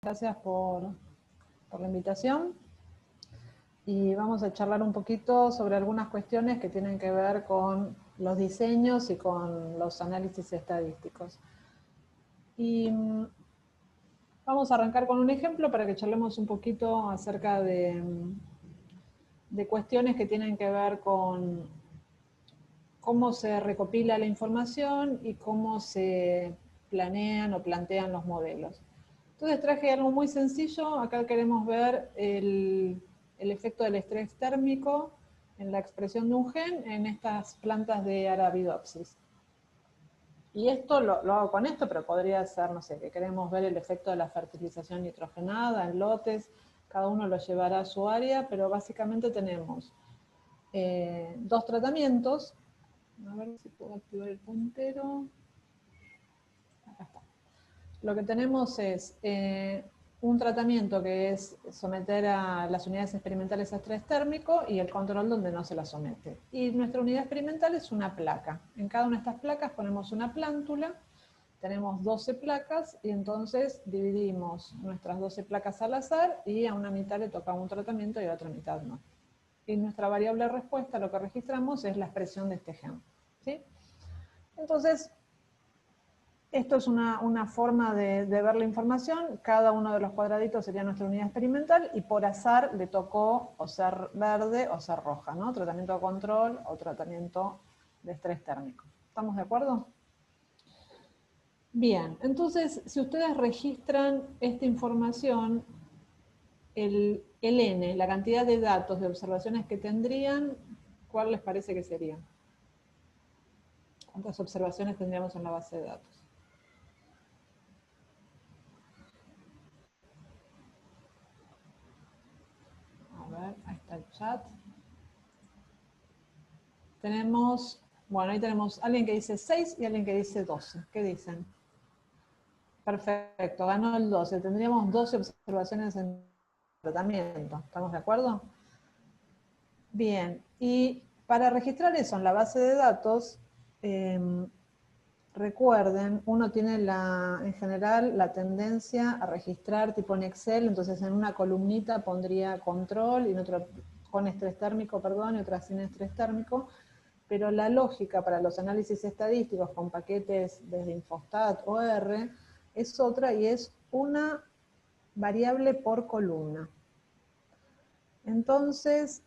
Gracias por la invitación. Y vamos a charlar un poquito sobre algunas cuestiones que tienen que ver con los diseños y con los análisis estadísticos. Y vamos a arrancar con un ejemplo para que charlemos un poquito acerca de cuestiones que tienen que ver con cómo se recopila la información y cómo se planean o plantean los modelos. Entonces traje algo muy sencillo. Acá queremos ver el efecto del estrés térmico en la expresión de un gen en estas plantas de Arabidopsis. Y esto lo hago con esto, pero podría ser, no sé, que queremos ver el efecto de la fertilización nitrogenada en lotes. Cada uno lo llevará a su área, pero básicamente tenemos dos tratamientos. A ver si puedo activar el puntero. Acá está. Lo que tenemos es un tratamiento que es someter a las unidades experimentales a estrés térmico y el control donde no se la somete. Y nuestra unidad experimental es una placa. En cada una de estas placas ponemos una plántula, tenemos 12 placas y entonces dividimos nuestras 12 placas al azar y a una mitad le toca un tratamiento y a otra mitad no. Y nuestra variable respuesta, lo que registramos es la expresión de este gen. ¿Sí? Entonces, esto es una forma de ver la información. Cada uno de los cuadraditos sería nuestra unidad experimental y por azar le tocó o ser verde o ser roja, ¿no? Tratamiento de control o tratamiento de estrés térmico. ¿Estamos de acuerdo? Bien, entonces si ustedes registran esta información, el N, la cantidad de datos de observaciones que tendrían, ¿cuál les parece que sería? ¿Cuántas observaciones tendríamos en la base de datos? A ver, ahí está el chat. Tenemos, bueno, ahí tenemos alguien que dice 6 y alguien que dice 12. ¿Qué dicen? Perfecto, ganó el 12. Tendríamos 12 observaciones en tratamiento. ¿Estamos de acuerdo? Bien, y para registrar eso en la base de datos, recuerden, uno tiene en general la tendencia a registrar tipo en Excel, entonces en una columnita pondría control, y en otra con estrés térmico, perdón, y otra sin estrés térmico, pero la lógica para los análisis estadísticos con paquetes desde Infostat o R es otra y es una variable por columna. Entonces,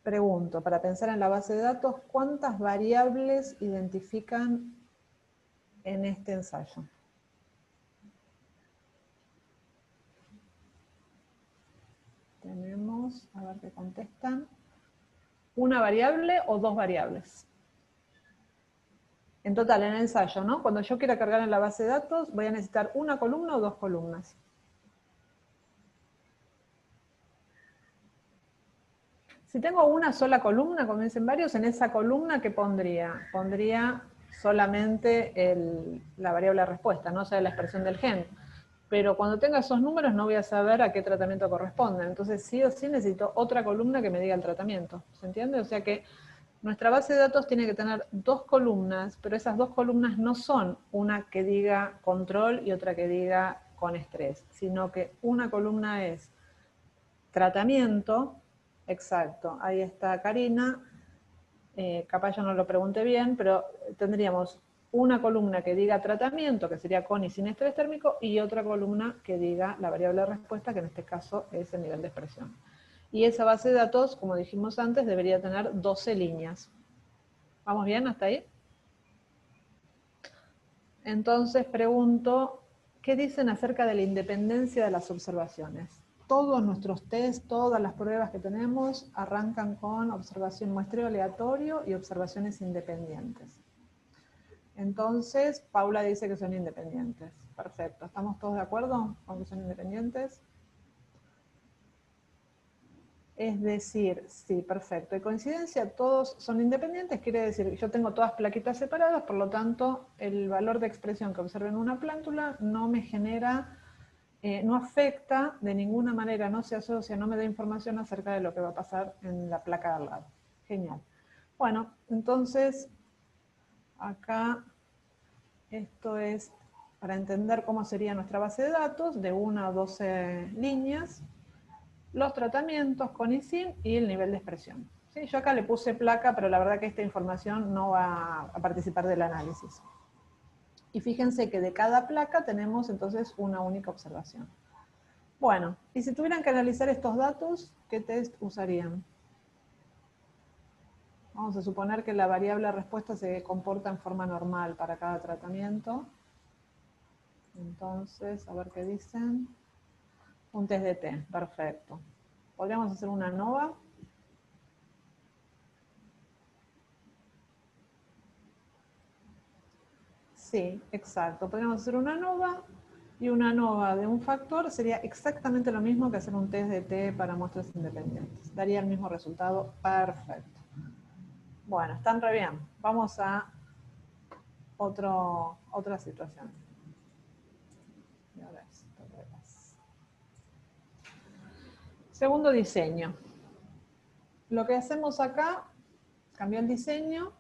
pregunto, para pensar en la base de datos, ¿cuántas variables identifican en este ensayo? Tenemos, a ver qué contestan, ¿una variable o dos variables? En total, en el ensayo, ¿no? Cuando yo quiera cargar en la base de datos, voy a necesitar una columna o dos columnas. Si tengo una sola columna, como dicen varios, en esa columna, ¿qué pondría? Pondría solamente la variable de respuesta, no o sea, la expresión del gen. Pero cuando tenga esos números no voy a saber a qué tratamiento corresponden. Entonces sí o sí necesito otra columna que me diga el tratamiento. ¿Se entiende? O sea que nuestra base de datos tiene que tener dos columnas, pero esas dos columnas no son una que diga control y otra que diga con estrés, sino que una columna es tratamiento, exacto, ahí está Karina, capaz yo no lo pregunté bien, pero tendríamos una columna que diga tratamiento, que sería con y sin estrés térmico, y otra columna que diga la variable de respuesta, que en este caso es el nivel de expresión. Y esa base de datos, como dijimos antes, debería tener 12 líneas. ¿Vamos bien hasta ahí? Entonces pregunto, ¿qué dicen acerca de la independencia de las observaciones? Todos nuestros test, todas las pruebas que tenemos, arrancan con observación muestreo aleatorio y observaciones independientes. Entonces, Paula dice que son independientes. Perfecto. ¿Estamos todos de acuerdo con que son independientes? Es decir, sí, perfecto. ¿Y coincidencia? Todos son independientes, quiere decir que yo tengo todas plaquitas separadas, por lo tanto, el valor de expresión que observo en una plántula no me genera, no afecta de ninguna manera, no se asocia, no me da información acerca de lo que va a pasar en la placa de al lado. Genial. Bueno, entonces, acá, esto es para entender cómo sería nuestra base de datos, de 1 a 12 líneas, los tratamientos con ISIN y el nivel de expresión. ¿Sí? Yo acá le puse placa, pero la verdad que esta información no va a participar del análisis. Y fíjense que de cada placa tenemos entonces una única observación. Bueno, y si tuvieran que analizar estos datos, ¿qué test usarían? Vamos a suponer que la variable respuesta se comporta en forma normal para cada tratamiento. Entonces, a ver qué dicen. Un test de T, perfecto. ¿Podríamos hacer una ANOVA? Sí, exacto. Podríamos hacer una ANOVA, y una ANOVA de un factor sería exactamente lo mismo que hacer un test de T para muestras independientes. Daría el mismo resultado, perfecto. Bueno, están re bien. Vamos a otra situación. Segundo diseño. Lo que hacemos acá, cambió el diseño,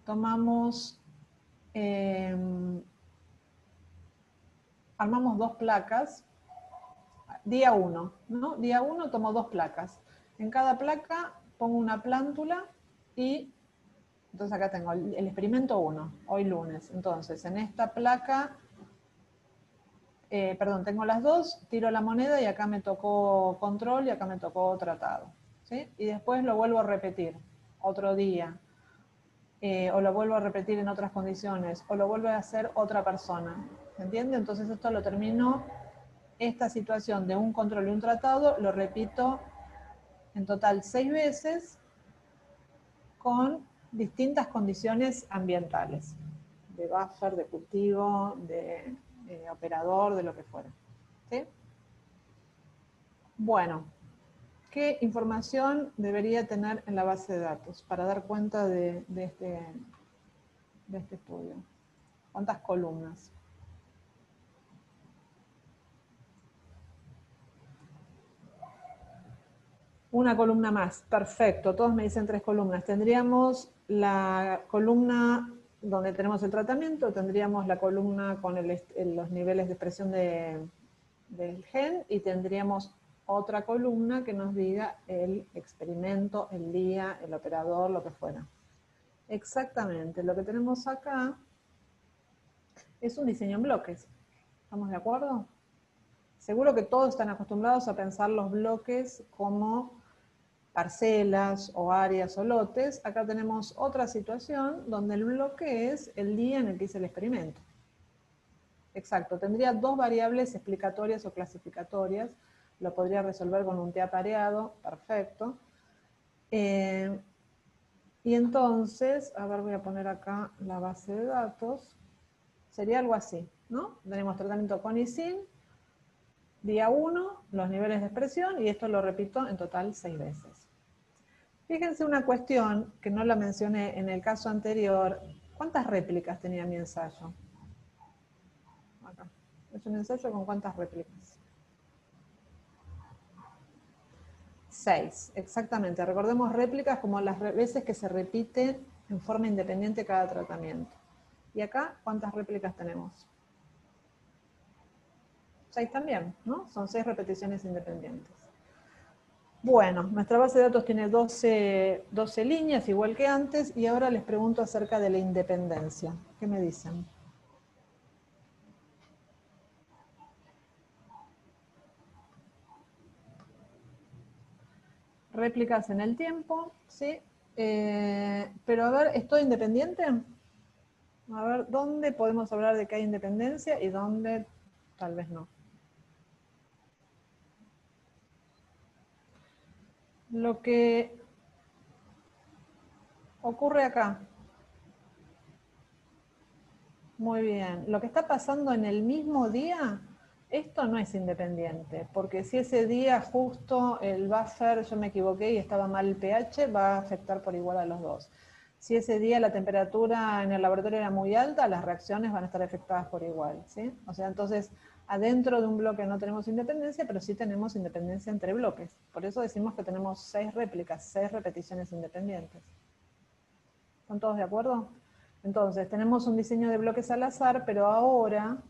tomamos, armamos dos placas, día 1, ¿no? Día 1 tomo dos placas. En cada placa pongo una plántula y, entonces acá tengo el experimento 1, hoy lunes. Entonces, en esta placa, tengo las dos, tiro la moneda y acá me tocó control y acá me tocó tratado. ¿Sí? Y después lo vuelvo a repetir, otro día. O lo vuelvo a repetir en otras condiciones, o lo vuelve a hacer otra persona. ¿Se entiende? Entonces esto lo termino, esta situación de un control y un tratado, lo repito en total 6 veces con distintas condiciones ambientales, de buffer, de cultivo, de operador, de lo que fuera. ¿Sí? Bueno, ¿qué información debería tener en la base de datos para dar cuenta de este estudio? ¿Cuántas columnas? Una columna más, perfecto, todos me dicen 3 columnas. Tendríamos la columna donde tenemos el tratamiento, tendríamos la columna con los niveles de expresión del gen, y tendríamos otra columna que nos diga el experimento, el día, el operador, lo que fuera. Exactamente, lo que tenemos acá es un diseño en bloques. ¿Estamos de acuerdo? Seguro que todos están acostumbrados a pensar los bloques como parcelas o áreas o lotes. Acá tenemos otra situación donde el bloque es el día en el que hice el experimento. Exacto, tendría dos variables explicatorias o clasificatorias. Lo podría resolver con un T apareado, perfecto. Y entonces, a ver, voy a poner acá la base de datos. Sería algo así, ¿no? Tenemos tratamiento con ISIN, día 1, los niveles de expresión, y esto lo repito en total 6 veces. Fíjense una cuestión que no la mencioné en el caso anterior. ¿Cuántas réplicas tenía mi ensayo? Acá. ¿Es un ensayo con cuántas réplicas? 6, exactamente. Recordemos réplicas como las veces que se repite en forma independiente cada tratamiento. ¿Y acá cuántas réplicas tenemos? 6 también, ¿no? Son 6 repeticiones independientes. Bueno, nuestra base de datos tiene 12 líneas, igual que antes, y ahora les pregunto acerca de la independencia. ¿Qué me dicen? Réplicas en el tiempo, ¿sí? Pero a ver, ¿es todo independiente? A ver, ¿dónde podemos hablar de que hay independencia y dónde tal vez no? Lo que ocurre acá. Muy bien. Lo que está pasando en el mismo día, esto no es independiente, porque si ese día justo el buffer, yo me equivoqué y estaba mal el pH, va a afectar por igual a los dos. Si ese día la temperatura en el laboratorio era muy alta, las reacciones van a estar afectadas por igual, ¿sí? O sea, entonces, adentro de un bloque no tenemos independencia, pero sí tenemos independencia entre bloques. Por eso decimos que tenemos 6 réplicas, 6 repeticiones independientes. ¿Están todos de acuerdo? Entonces, tenemos un diseño de bloques al azar, pero ahora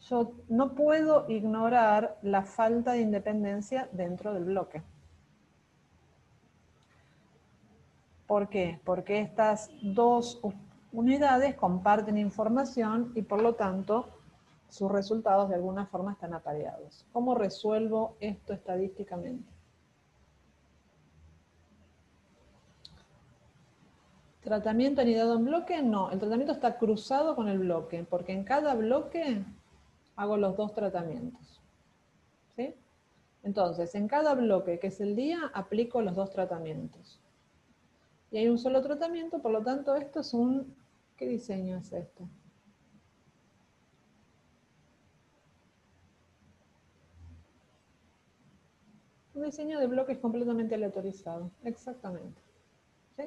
yo no puedo ignorar la falta de independencia dentro del bloque. ¿Por qué? Porque estas dos unidades comparten información y por lo tanto sus resultados de alguna forma están apareados. ¿Cómo resuelvo esto estadísticamente? ¿Tratamiento anidado en bloque? No, el tratamiento está cruzado con el bloque, porque en cada bloque hago los dos tratamientos. ¿Sí? Entonces, en cada bloque, que es el día, aplico los dos tratamientos. Y hay un solo tratamiento, por lo tanto, esto es un... ¿Qué diseño es esto? Un diseño de bloques completamente aleatorizado, exactamente. ¿Sí?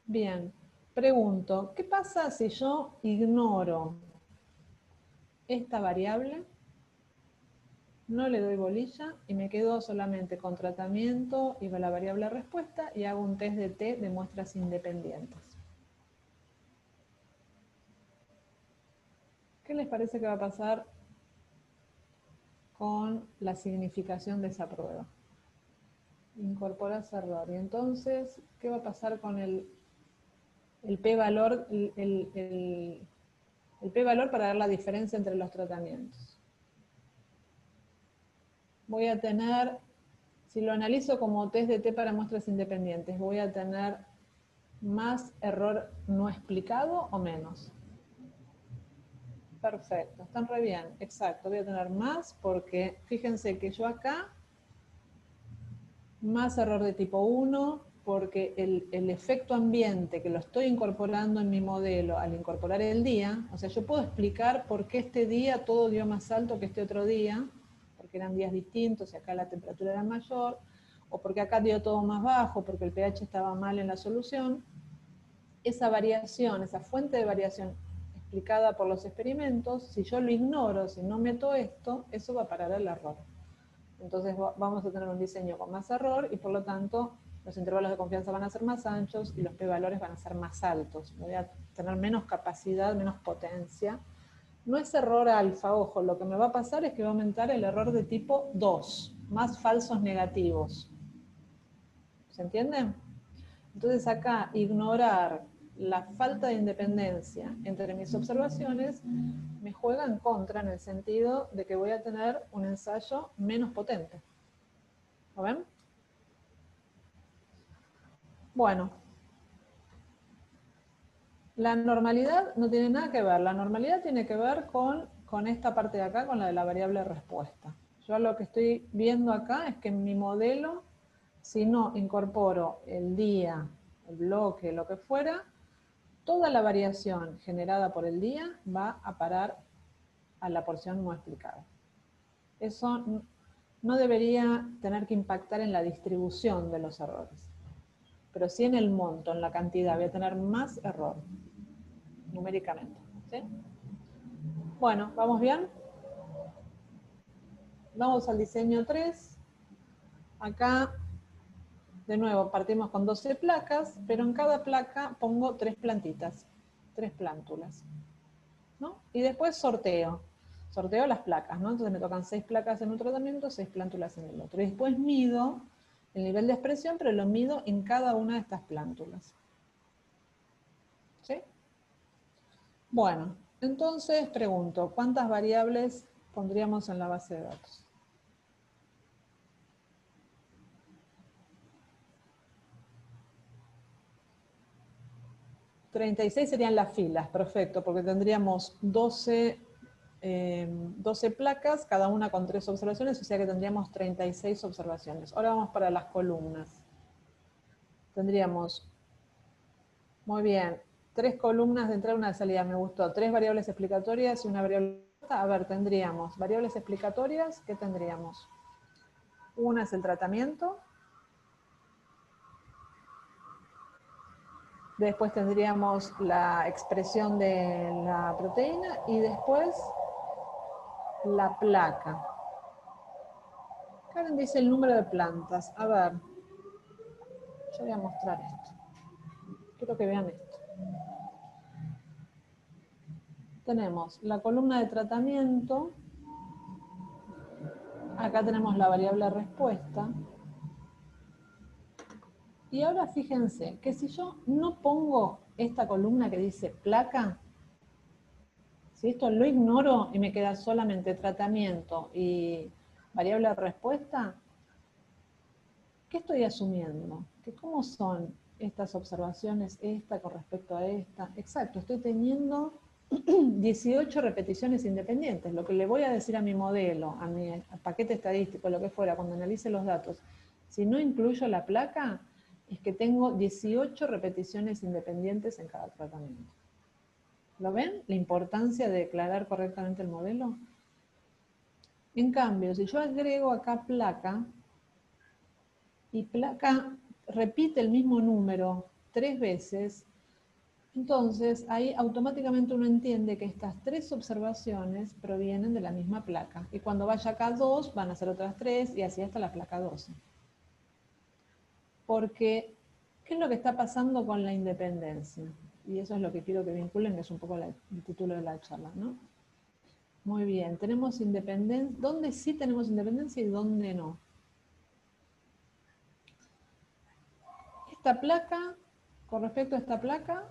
Bien, pregunto, ¿qué pasa si yo ignoro esta variable? No le doy bolilla y me quedo solamente con tratamiento y la variable respuesta y hago un test de T de muestras independientes. ¿Qué les parece que va a pasar con la significación de esa prueba? Incorporas error. Y entonces, ¿qué va a pasar con el p-valor, el p-valor para ver la diferencia entre los tratamientos? Voy a tener, si lo analizo como test de T para muestras independientes, voy a tener más error no explicado o menos. Perfecto, están re bien, exacto, voy a tener más porque fíjense que yo acá, más error de tipo 1, porque el efecto ambiente que lo estoy incorporando en mi modelo al incorporar el día, o sea, yo puedo explicar por qué este día todo dio más alto que este otro día, porque eran días distintos y acá la temperatura era mayor, o porque acá dio todo más bajo, porque el pH estaba mal en la solución. Esa variación, esa fuente de variación explicada por los experimentos, si yo lo ignoro, si no meto esto, eso va a parar el error. Entonces vamos a tener un diseño con más error y por lo tanto los intervalos de confianza van a ser más anchos y los p-valores van a ser más altos. Voy a tener menos capacidad, menos potencia. No es error alfa, ojo, lo que me va a pasar es que va a aumentar el error de tipo 2, más falsos negativos. ¿Se entiende? Entonces acá ignorar la falta de independencia entre mis observaciones me juega en contra en el sentido de que voy a tener un ensayo menos potente. ¿Lo ven? Bueno, la normalidad no tiene nada que ver. La normalidad tiene que ver con esta parte de acá, con la de la variable respuesta. Yo lo que estoy viendo acá es que en mi modelo, si no incorporo el día, el bloque, lo que fuera, toda la variación generada por el día va a parar a la porción no explicada. Eso no debería tener que impactar en la distribución de los errores, pero sí en el monto, en la cantidad. Voy a tener más error, numéricamente. ¿Sí? Bueno, ¿vamos bien? Vamos al diseño 3. Acá, de nuevo, partimos con 12 placas, pero en cada placa pongo 3 plantitas, 3 plántulas, ¿no? Y después sorteo las placas, ¿no? Entonces me tocan 6 placas en un tratamiento, 6 plántulas en el otro. Y después mido el nivel de expresión, pero lo mido en cada una de estas plántulas. ¿Sí? Bueno, entonces pregunto, ¿cuántas variables pondríamos en la base de datos? 36 serían las filas, perfecto, porque tendríamos 12 placas, cada una con 3 observaciones, o sea que tendríamos 36 observaciones. Ahora vamos para las columnas. Tendríamos, muy bien, 3 columnas de entrada y una de salida, me gustó. 3 variables explicatorias y una variable... A ver, tendríamos variables explicatorias, ¿qué tendríamos? Una es el tratamiento. Después tendríamos la expresión de la proteína y después la placa. Karen dice el número de plantas. A ver, yo voy a mostrar esto. Quiero que vean esto. Tenemos la columna de tratamiento. Acá tenemos la variable respuesta. Y ahora fíjense que si yo no pongo esta columna que dice placa, si esto lo ignoro y me queda solamente tratamiento y variable de respuesta, ¿qué estoy asumiendo? ¿Que cómo son estas observaciones, esta con respecto a esta? Exacto, estoy teniendo 18 repeticiones independientes. Lo que le voy a decir a mi modelo, a mi paquete estadístico, lo que fuera, cuando analice los datos, si no incluyo la placa, es que tengo 18 repeticiones independientes en cada tratamiento. ¿Lo ven? La importancia de declarar correctamente el modelo. En cambio, si yo agrego acá placa, y placa repite el mismo número 3 veces, entonces ahí automáticamente uno entiende que estas 3 observaciones provienen de la misma placa. Y cuando vaya acá 2, van a ser otras 3 y así hasta la placa 12. Porque, ¿qué es lo que está pasando con la independencia? Y eso es lo que quiero que vinculen, que es un poco el título de la charla, ¿no? Muy bien, tenemos independencia. ¿Dónde sí tenemos independencia y dónde no? Esta placa, con respecto a esta placa,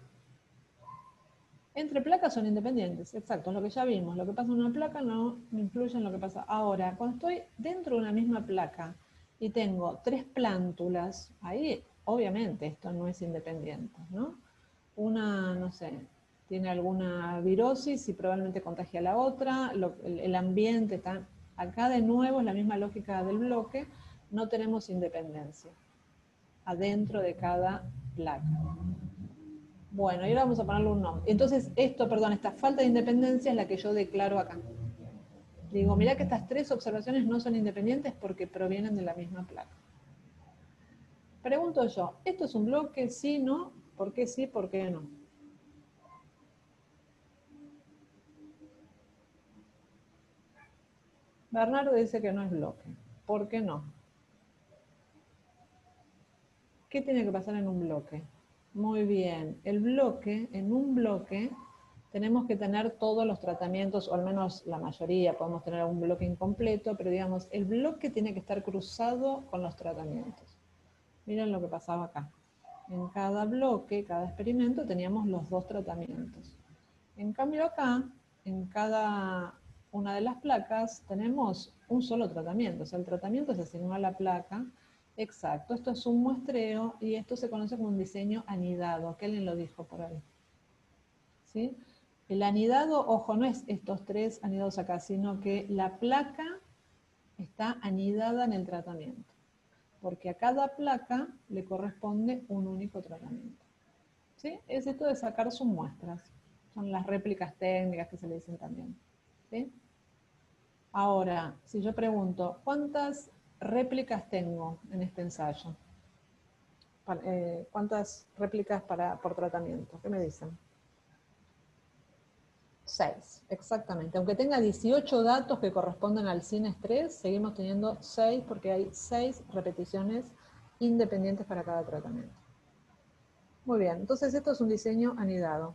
entre placas son independientes, exacto, es lo que ya vimos. Lo que pasa en una placa no influye en lo que pasa. Ahora, cuando estoy dentro de una misma placa y tengo 3 plántulas, ahí obviamente esto no es independiente, ¿no? Una, no sé, tiene alguna virosis y probablemente contagia a la otra, el ambiente está... Acá de nuevo es la misma lógica del bloque, no tenemos independencia adentro de cada placa. Bueno, y ahora vamos a ponerle un nombre. Entonces, esta falta de independencia es la que yo declaro acá. Digo, mirá que estas 3 observaciones no son independientes porque provienen de la misma placa. Pregunto yo, ¿esto es un bloque? ¿Sí, no? ¿Por qué sí, por qué no? Bernardo dice que no es bloque. ¿Por qué no? ¿Qué tiene que pasar en un bloque? Muy bien, el bloque, en un bloque, tenemos que tener todos los tratamientos, o al menos la mayoría, podemos tener un bloque incompleto, pero digamos, el bloque tiene que estar cruzado con los tratamientos. Miren lo que pasaba acá. En cada bloque, cada experimento, teníamos los 2 tratamientos. En cambio acá, en cada una de las placas, tenemos un solo tratamiento. O sea, el tratamiento se asignó a la placa. Exacto, esto es un muestreo y esto se conoce como un diseño anidado, que alguien lo dijo por ahí. ¿Sí? El anidado, ojo, no es estos 3 anidados acá, sino que la placa está anidada en el tratamiento. Porque a cada placa le corresponde un único tratamiento. ¿Sí? Es esto de sacar sus muestras. Son las réplicas técnicas que se le dicen también. ¿Sí? Ahora, si yo pregunto, ¿cuántas réplicas tengo en este ensayo? ¿Cuántas réplicas por tratamiento? ¿Qué me dicen? 6, exactamente. Aunque tenga 18 datos que corresponden al CINES 3, seguimos teniendo 6 porque hay 6 repeticiones independientes para cada tratamiento. Muy bien, entonces esto es un diseño anidado.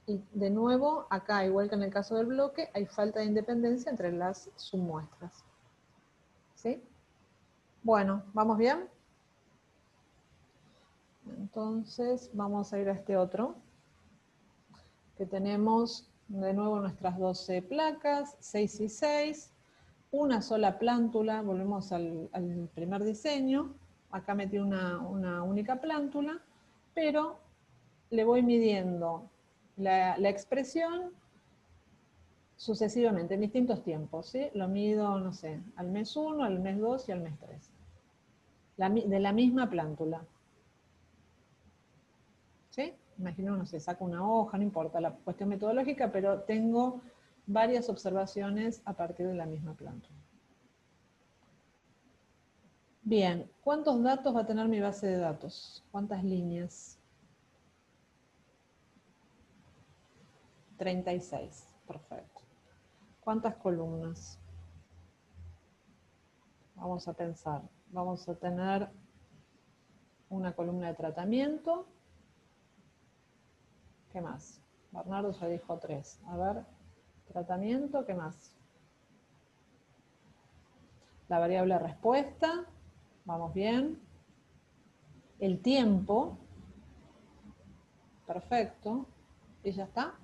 Y de nuevo, acá, igual que en el caso del bloque, hay falta de independencia entre las submuestras. ¿Sí? Bueno, ¿vamos bien? Entonces, vamos a ir a este otro, que tenemos de nuevo nuestras 12 placas, 6 y 6, una sola plántula, volvemos al primer diseño, acá metí una única plántula, pero le voy midiendo la expresión sucesivamente, en distintos tiempos, ¿sí? Lo mido, no sé, al mes 1, al mes 2 y al mes 3. De la misma plántula. ¿Sí? Imagino, no sé, saco una hoja, no importa la cuestión metodológica, pero tengo varias observaciones a partir de la misma plántula. Bien, ¿cuántos datos va a tener mi base de datos? ¿Cuántas líneas? 36, perfecto. ¿Cuántas columnas? Vamos a pensar. Vamos a tener una columna de tratamiento, ¿Qué más? Bernardo ya dijo 3. A ver, tratamiento, ¿qué más? La variable respuesta, vamos bien. El tiempo, perfecto. ¿Y ya está?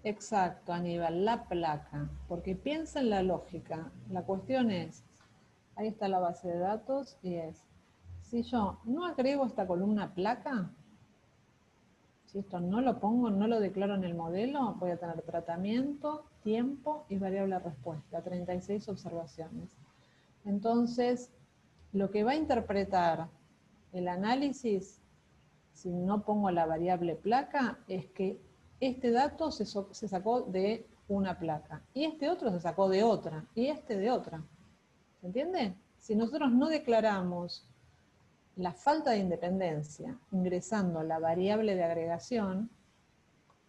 Exacto, Aníbal, la placa. Porque piensa en la lógica. La cuestión es, ahí está la base de datos y es, si yo no agrego esta columna placa, si esto no lo pongo, no lo declaro en el modelo, voy a tener tratamiento, tiempo y variable respuesta, 36 observaciones. Entonces, lo que va a interpretar el análisis, si no pongo la variable placa, es que este dato se sacó de una placa, y este otro se sacó de otra, y este de otra. ¿Se entiende? Si nosotros no declaramos la falta de independencia ingresando la variable de agregación,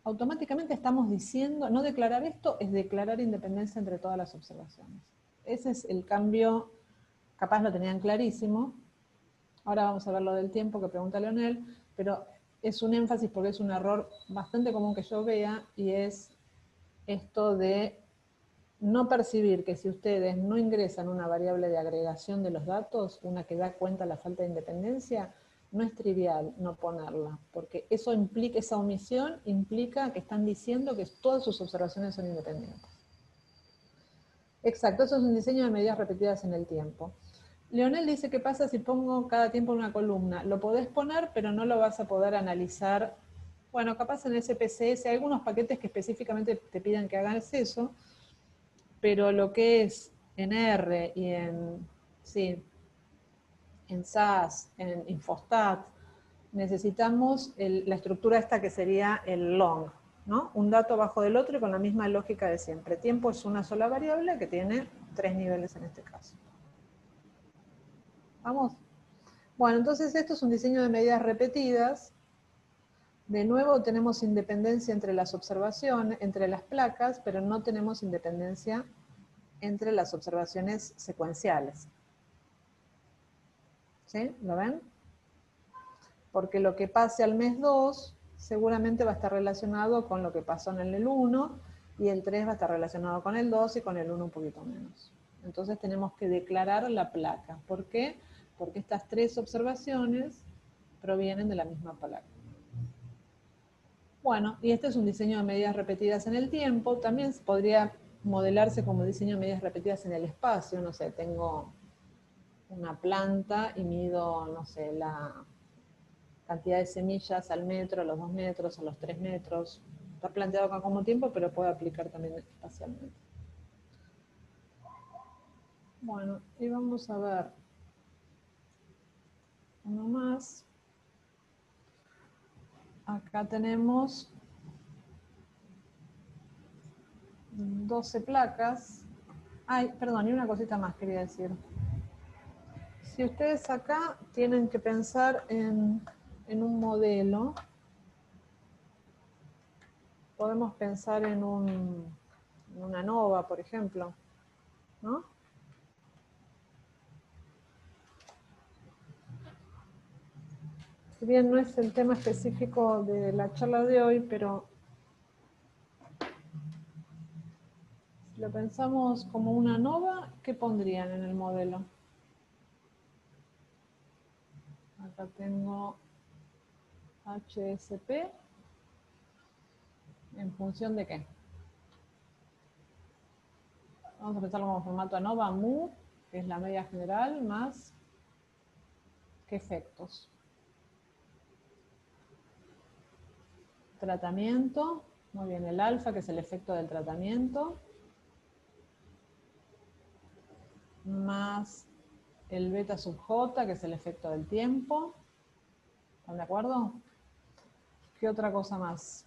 automáticamente estamos diciendo, no declarar esto es declarar independencia entre todas las observaciones. Ese es el cambio, capaz lo tenían clarísimo. Ahora vamos a ver lo del tiempo que pregunta Leonel, pero es un énfasis porque es un error bastante común que yo vea, y es esto de no percibir que si ustedes no ingresan una variable de agregación de los datos, una que da cuenta de la falta de independencia, no es trivial no ponerla, porque eso implica, esa omisión implica que están diciendo que todas sus observaciones son independientes. Exacto, eso es un diseño de medidas repetidas en el tiempo. Leonel dice, ¿qué pasa si pongo cada tiempo en una columna? Lo podés poner, pero no lo vas a poder analizar. Bueno, capaz en SPSS hay algunos paquetes que específicamente te piden que hagas eso, pero lo que es en R y en, sí, en SAS, en Infostat, necesitamos la estructura esta que sería el long, ¿no? Un dato abajo del otro y con la misma lógica de siempre. Tiempo es una sola variable que tiene 3 niveles en este caso. ¿Vamos? Bueno, entonces esto es un diseño de medidas repetidas. De nuevo tenemos independencia entre las observaciones, entre las placas, pero no tenemos independencia entre las observaciones secuenciales. ¿Sí? ¿Lo ven? Porque lo que pase al mes 2 seguramente va a estar relacionado con lo que pasó en el 1, y el 3 va a estar relacionado con el 2 y con el 1 un poquito menos. Entonces tenemos que declarar la placa. ¿Por qué? Porque estas 3 observaciones provienen de la misma placa. Bueno, y este es un diseño de medidas repetidas en el tiempo. También podría modelarse como diseño de medidas repetidas en el espacio. No sé, tengo una planta y mido, no sé, la cantidad de semillas al metro, a los 2 metros, a los 3 metros. Está planteado acá como tiempo, pero puede aplicar también espacialmente. Bueno, y vamos a ver uno más. Acá tenemos 12 placas. Ay, perdón, y una cosita más quería decir. Si ustedes acá tienen que pensar en un modelo, podemos pensar en una ANOVA, por ejemplo, ¿no? Si bien no es el tema específico de la charla de hoy, pero si lo pensamos como una ANOVA, ¿qué pondrían en el modelo? Acá tengo HSP, ¿en función de qué? Vamos a pensarlo como formato ANOVA, MU, que es la media general, más ¿qué efectos? Tratamiento, muy bien, el alfa, que es el efecto del tratamiento, más el beta sub j, que es el efecto del tiempo. ¿Están de acuerdo? ¿Qué otra cosa más?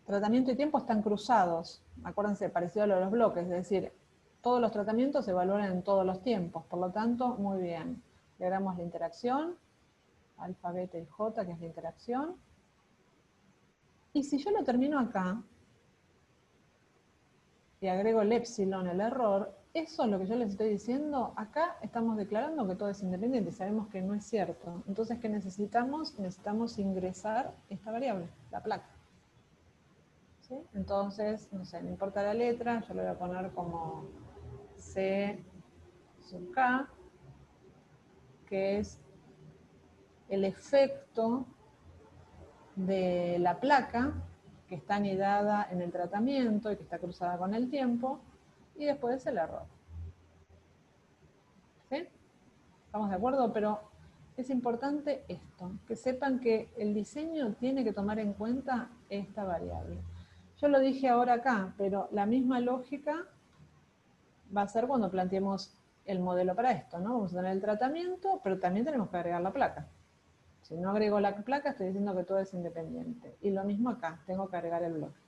Tratamiento y tiempo están cruzados. Acuérdense, parecido a lo de los bloques, es decir, todos los tratamientos se evalúan en todos los tiempos. Por lo tanto, muy bien. Le agregamos la interacción, alfa, beta y j, que es la interacción. Y si yo lo termino acá, y agrego el epsilon, el error, eso es lo que yo les estoy diciendo. Acá estamos declarando que todo es independiente y sabemos que no es cierto. Entonces, ¿qué necesitamos? Necesitamos ingresar esta variable, la placa. ¿Sí? Entonces, no sé, no importa la letra, yo le voy a poner como C sub K, que es el efecto de la placa que está anidada en el tratamiento y que está cruzada con el tiempo, y después el error. ¿Sí? ¿Estamos de acuerdo? Pero es importante esto, que sepan que el diseño tiene que tomar en cuenta esta variable. Yo lo dije ahora acá, pero la misma lógica va a ser cuando planteemos el modelo para esto, ¿no? Vamos a tener el tratamiento, pero también tenemos que agregar la placa. Si no agrego la placa, estoy diciendo que todo es independiente. Y lo mismo acá, tengo que agregar el bloque.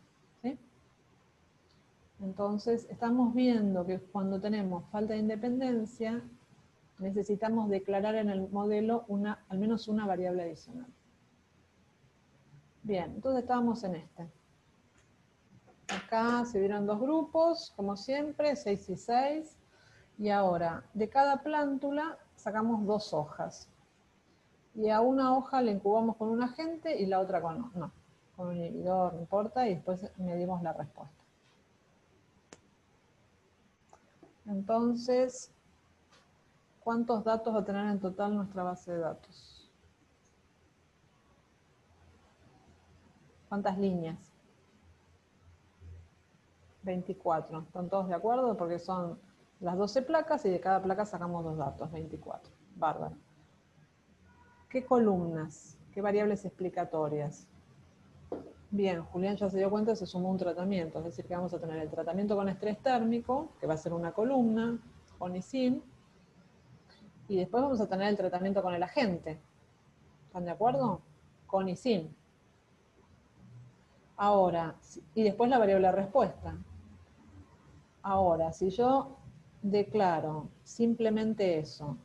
¿Sí? Entonces, estamos viendo que cuando tenemos falta de independencia, necesitamos declarar en el modelo al menos una variable adicional. Bien, entonces estábamos en este. Acá se vieron dos grupos, como siempre, 6 y 6. Y ahora, de cada plántula sacamos 2 hojas. Y a una hoja la incubamos con un agente y la otra con un inhibidor, no importa, y después medimos la respuesta. Entonces, ¿cuántos datos va a tener en total nuestra base de datos? ¿Cuántas líneas? 24. ¿Están todos de acuerdo? Porque son las 12 placas y de cada placa sacamos 2 datos, 24. Bárbaro. ¿Qué columnas? ¿Qué variables explicatorias? Bien, Julián ya se dio cuenta, se sumó un tratamiento, es decir, que vamos a tener el tratamiento con estrés térmico, que va a ser una columna, con y sin, y después vamos a tener el tratamiento con el agente. ¿Están de acuerdo? Con y sin. Ahora, y después la variable respuesta. Ahora, si yo declaro simplemente eso,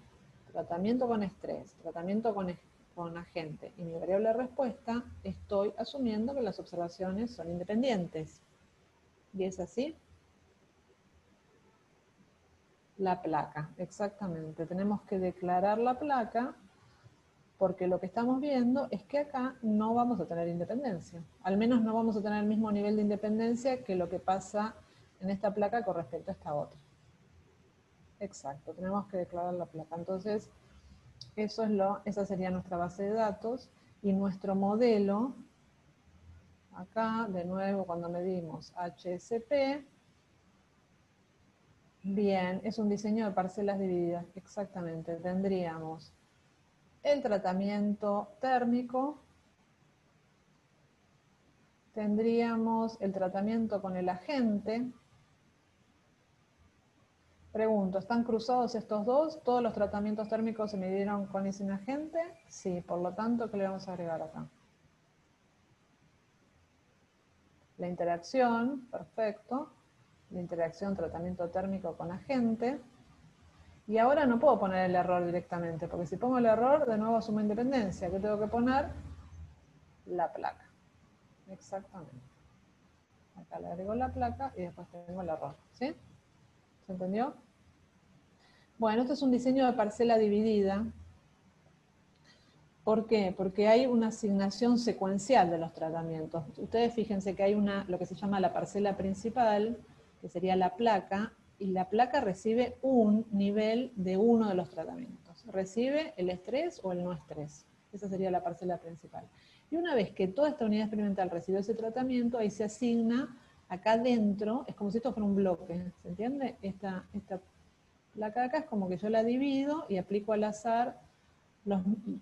tratamiento con estrés, tratamiento con agente y mi variable respuesta, estoy asumiendo que las observaciones son independientes. ¿Y es así? La placa, exactamente. Tenemos que declarar la placa porque lo que estamos viendo es que acá no vamos a tener independencia. Al menos no vamos a tener el mismo nivel de independencia que lo que pasa en esta placa con respecto a esta otra. Exacto, tenemos que declarar la placa. Entonces, esa sería nuestra base de datos y nuestro modelo, acá, de nuevo, cuando medimos HSP, bien, es un diseño de parcelas divididas, exactamente. Tendríamos el tratamiento térmico, tendríamos el tratamiento con el agente. Pregunto, ¿están cruzados estos dos? ¿Todos los tratamientos térmicos se midieron con y sin agente? Sí, por lo tanto, ¿qué le vamos a agregar acá? La interacción, perfecto. La interacción tratamiento térmico con agente. Y ahora no puedo poner el error directamente, porque si pongo el error, de nuevo asumo independencia. ¿Qué tengo que poner? La placa. Exactamente. Acá le agrego la placa y después tengo el error. ¿Sí? ¿Se entendió? Bueno, esto es un diseño de parcela dividida. ¿Por qué? Porque hay una asignación secuencial de los tratamientos. Ustedes fíjense que hay lo que se llama la parcela principal, que sería la placa, y la placa recibe un nivel de uno de los tratamientos. Recibe el estrés o el no estrés. Esa sería la parcela principal. Y una vez que toda esta unidad experimental recibió ese tratamiento, ahí se asigna acá dentro, es como si esto fuera un bloque, ¿se entiende? Esta placa de acá es como que yo la divido y aplico al azar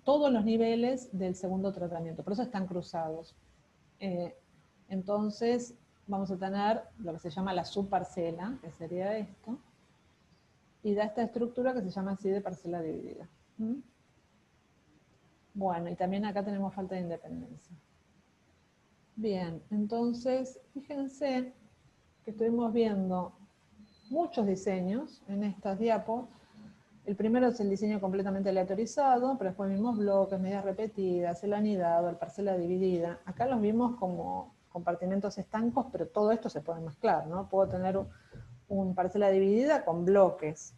todos los niveles del segundo tratamiento, por eso están cruzados. Entonces vamos a tener lo que se llama la subparcela, que sería esto, y da esta estructura que se llama así de parcela dividida. Bueno, y también acá tenemos falta de independencia. Bien, entonces fíjense que estuvimos viendo muchos diseños en estas diapos. El primero es el diseño completamente aleatorizado, pero después vimos bloques, medidas repetidas, el anidado, la parcela dividida. Acá los vimos como compartimentos estancos, pero todo esto se puede mezclar, ¿no? Puedo tener una parcela dividida con bloques.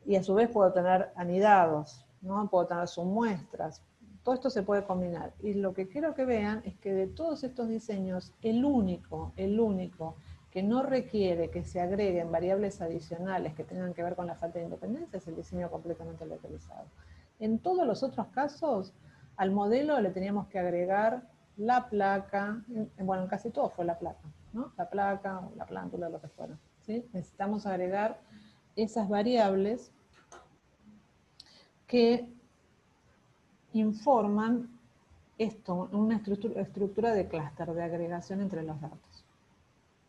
Y a su vez puedo tener anidados, ¿no? Puedo tener submuestras. Todo esto se puede combinar. Y lo que quiero que vean es que de todos estos diseños, el único que no requiere que se agreguen variables adicionales que tengan que ver con la falta de independencia es el diseño completamente localizado. En todos los otros casos, al modelo le teníamos que agregar la placa, bueno, en casi todo fue la placa, ¿no? La placa, la plántula, lo que fuera, ¿sí? Necesitamos agregar esas variables que informan esto, una estructura de clúster, de agregación entre los datos.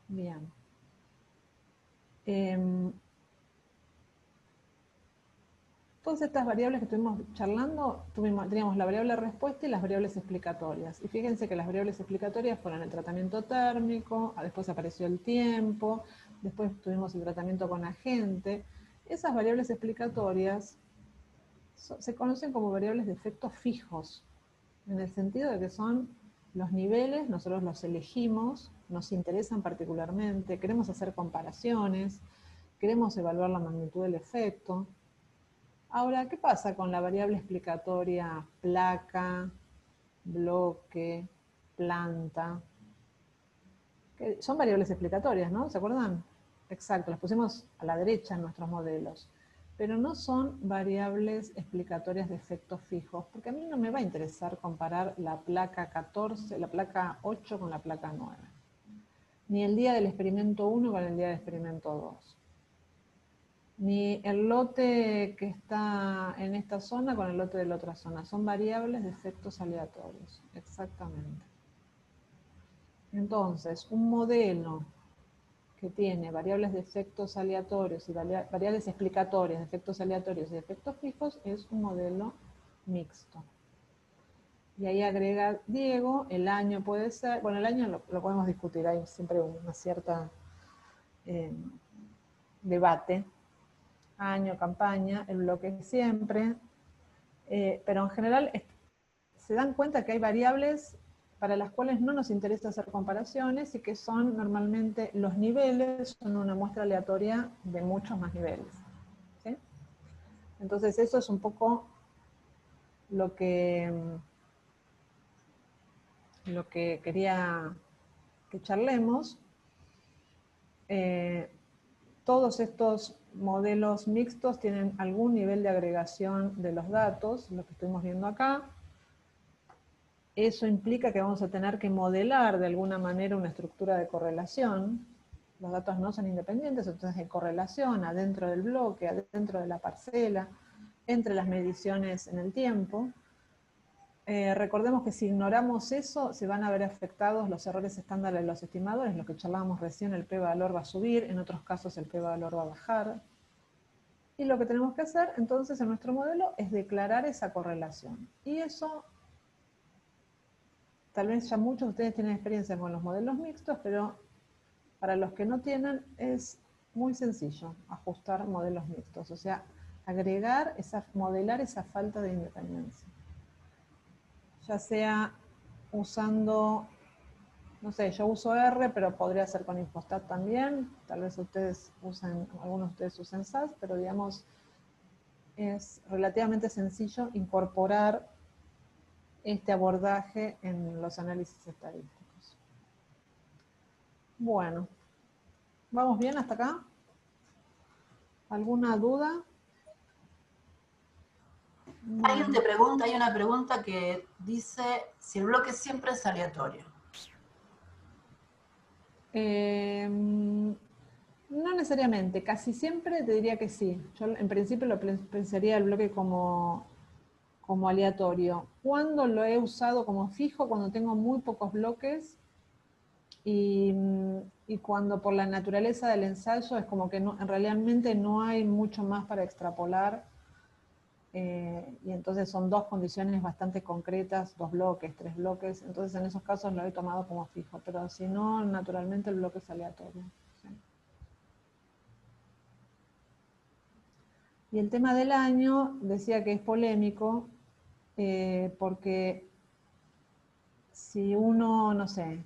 Bien. Todas estas variables que estuvimos charlando, teníamos la variable respuesta y las variables explicatorias. Y fíjense que las variables explicatorias fueron el tratamiento térmico, después apareció el tiempo, después tuvimos el tratamiento con agente. Esas variables explicatorias se conocen como variables de efectos fijos, en el sentido de que son los niveles, nosotros los elegimos, nos interesan particularmente, queremos hacer comparaciones, queremos evaluar la magnitud del efecto. Ahora, ¿qué pasa con la variable explicatoria placa, bloque, planta? Que son variables explicatorias, ¿no? ¿Se acuerdan? Exacto, las pusimos a la derecha en nuestros modelos. Pero no son variables explicatorias de efectos fijos, porque a mí no me va a interesar comparar la placa 14, la placa 8 con la placa 9. Ni el día del experimento 1 con el día del experimento 2. Ni el lote que está en esta zona con el lote de la otra zona. Son variables de efectos aleatorios, exactamente. Entonces, un modelo que tiene variables de efectos aleatorios y variables explicatorias de efectos aleatorios y de efectos fijos es un modelo mixto. Y ahí agrega Diego, el año puede ser, bueno, el año lo podemos discutir, hay siempre una cierta debate. Año, campaña, el bloque siempre, pero en general se dan cuenta que hay variables para las cuales no nos interesa hacer comparaciones y que son normalmente los niveles, son una muestra aleatoria de muchos más niveles. ¿Sí? Entonces eso es un poco lo que quería que charlemos. Todos estos modelos mixtos tienen algún nivel de agregación de los datos, lo que estuvimos viendo acá. Eso implica que vamos a tener que modelar de alguna manera una estructura de correlación. Los datos no son independientes, entonces hay correlación adentro del bloque, adentro de la parcela, entre las mediciones en el tiempo. Recordemos que si ignoramos eso, se van a ver afectados los errores estándar de los estimadores, lo que charlábamos recién, el p-valor va a subir, en otros casos el p-valor va a bajar. Y lo que tenemos que hacer entonces en nuestro modelo es declarar esa correlación. Y eso, tal vez ya muchos de ustedes tienen experiencia con los modelos mixtos, pero para los que no tienen es muy sencillo ajustar modelos mixtos, o sea, modelar esa falta de independencia. Ya sea usando, no sé, yo uso R, pero podría ser con Infostat también, tal vez algunos de ustedes usen SAS, pero digamos, es relativamente sencillo incorporar este abordaje en los análisis estadísticos. Bueno, ¿vamos bien hasta acá? ¿Alguna duda? Alguien te pregunta, hay una pregunta que dice si el bloque siempre es aleatorio. No necesariamente, casi siempre te diría que sí. Yo en principio lo pensaría el bloque como aleatorio. Cuando lo he usado como fijo, cuando tengo muy pocos bloques y cuando por la naturaleza del ensayo es como que realmente no hay mucho más para extrapolar. Y entonces son dos condiciones bastante concretas, 2 bloques, 3 bloques, entonces en esos casos lo he tomado como fijo, pero si no, naturalmente el bloque es aleatorio. ¿Sí? Y el tema del año, decía que es polémico, porque si uno, no sé,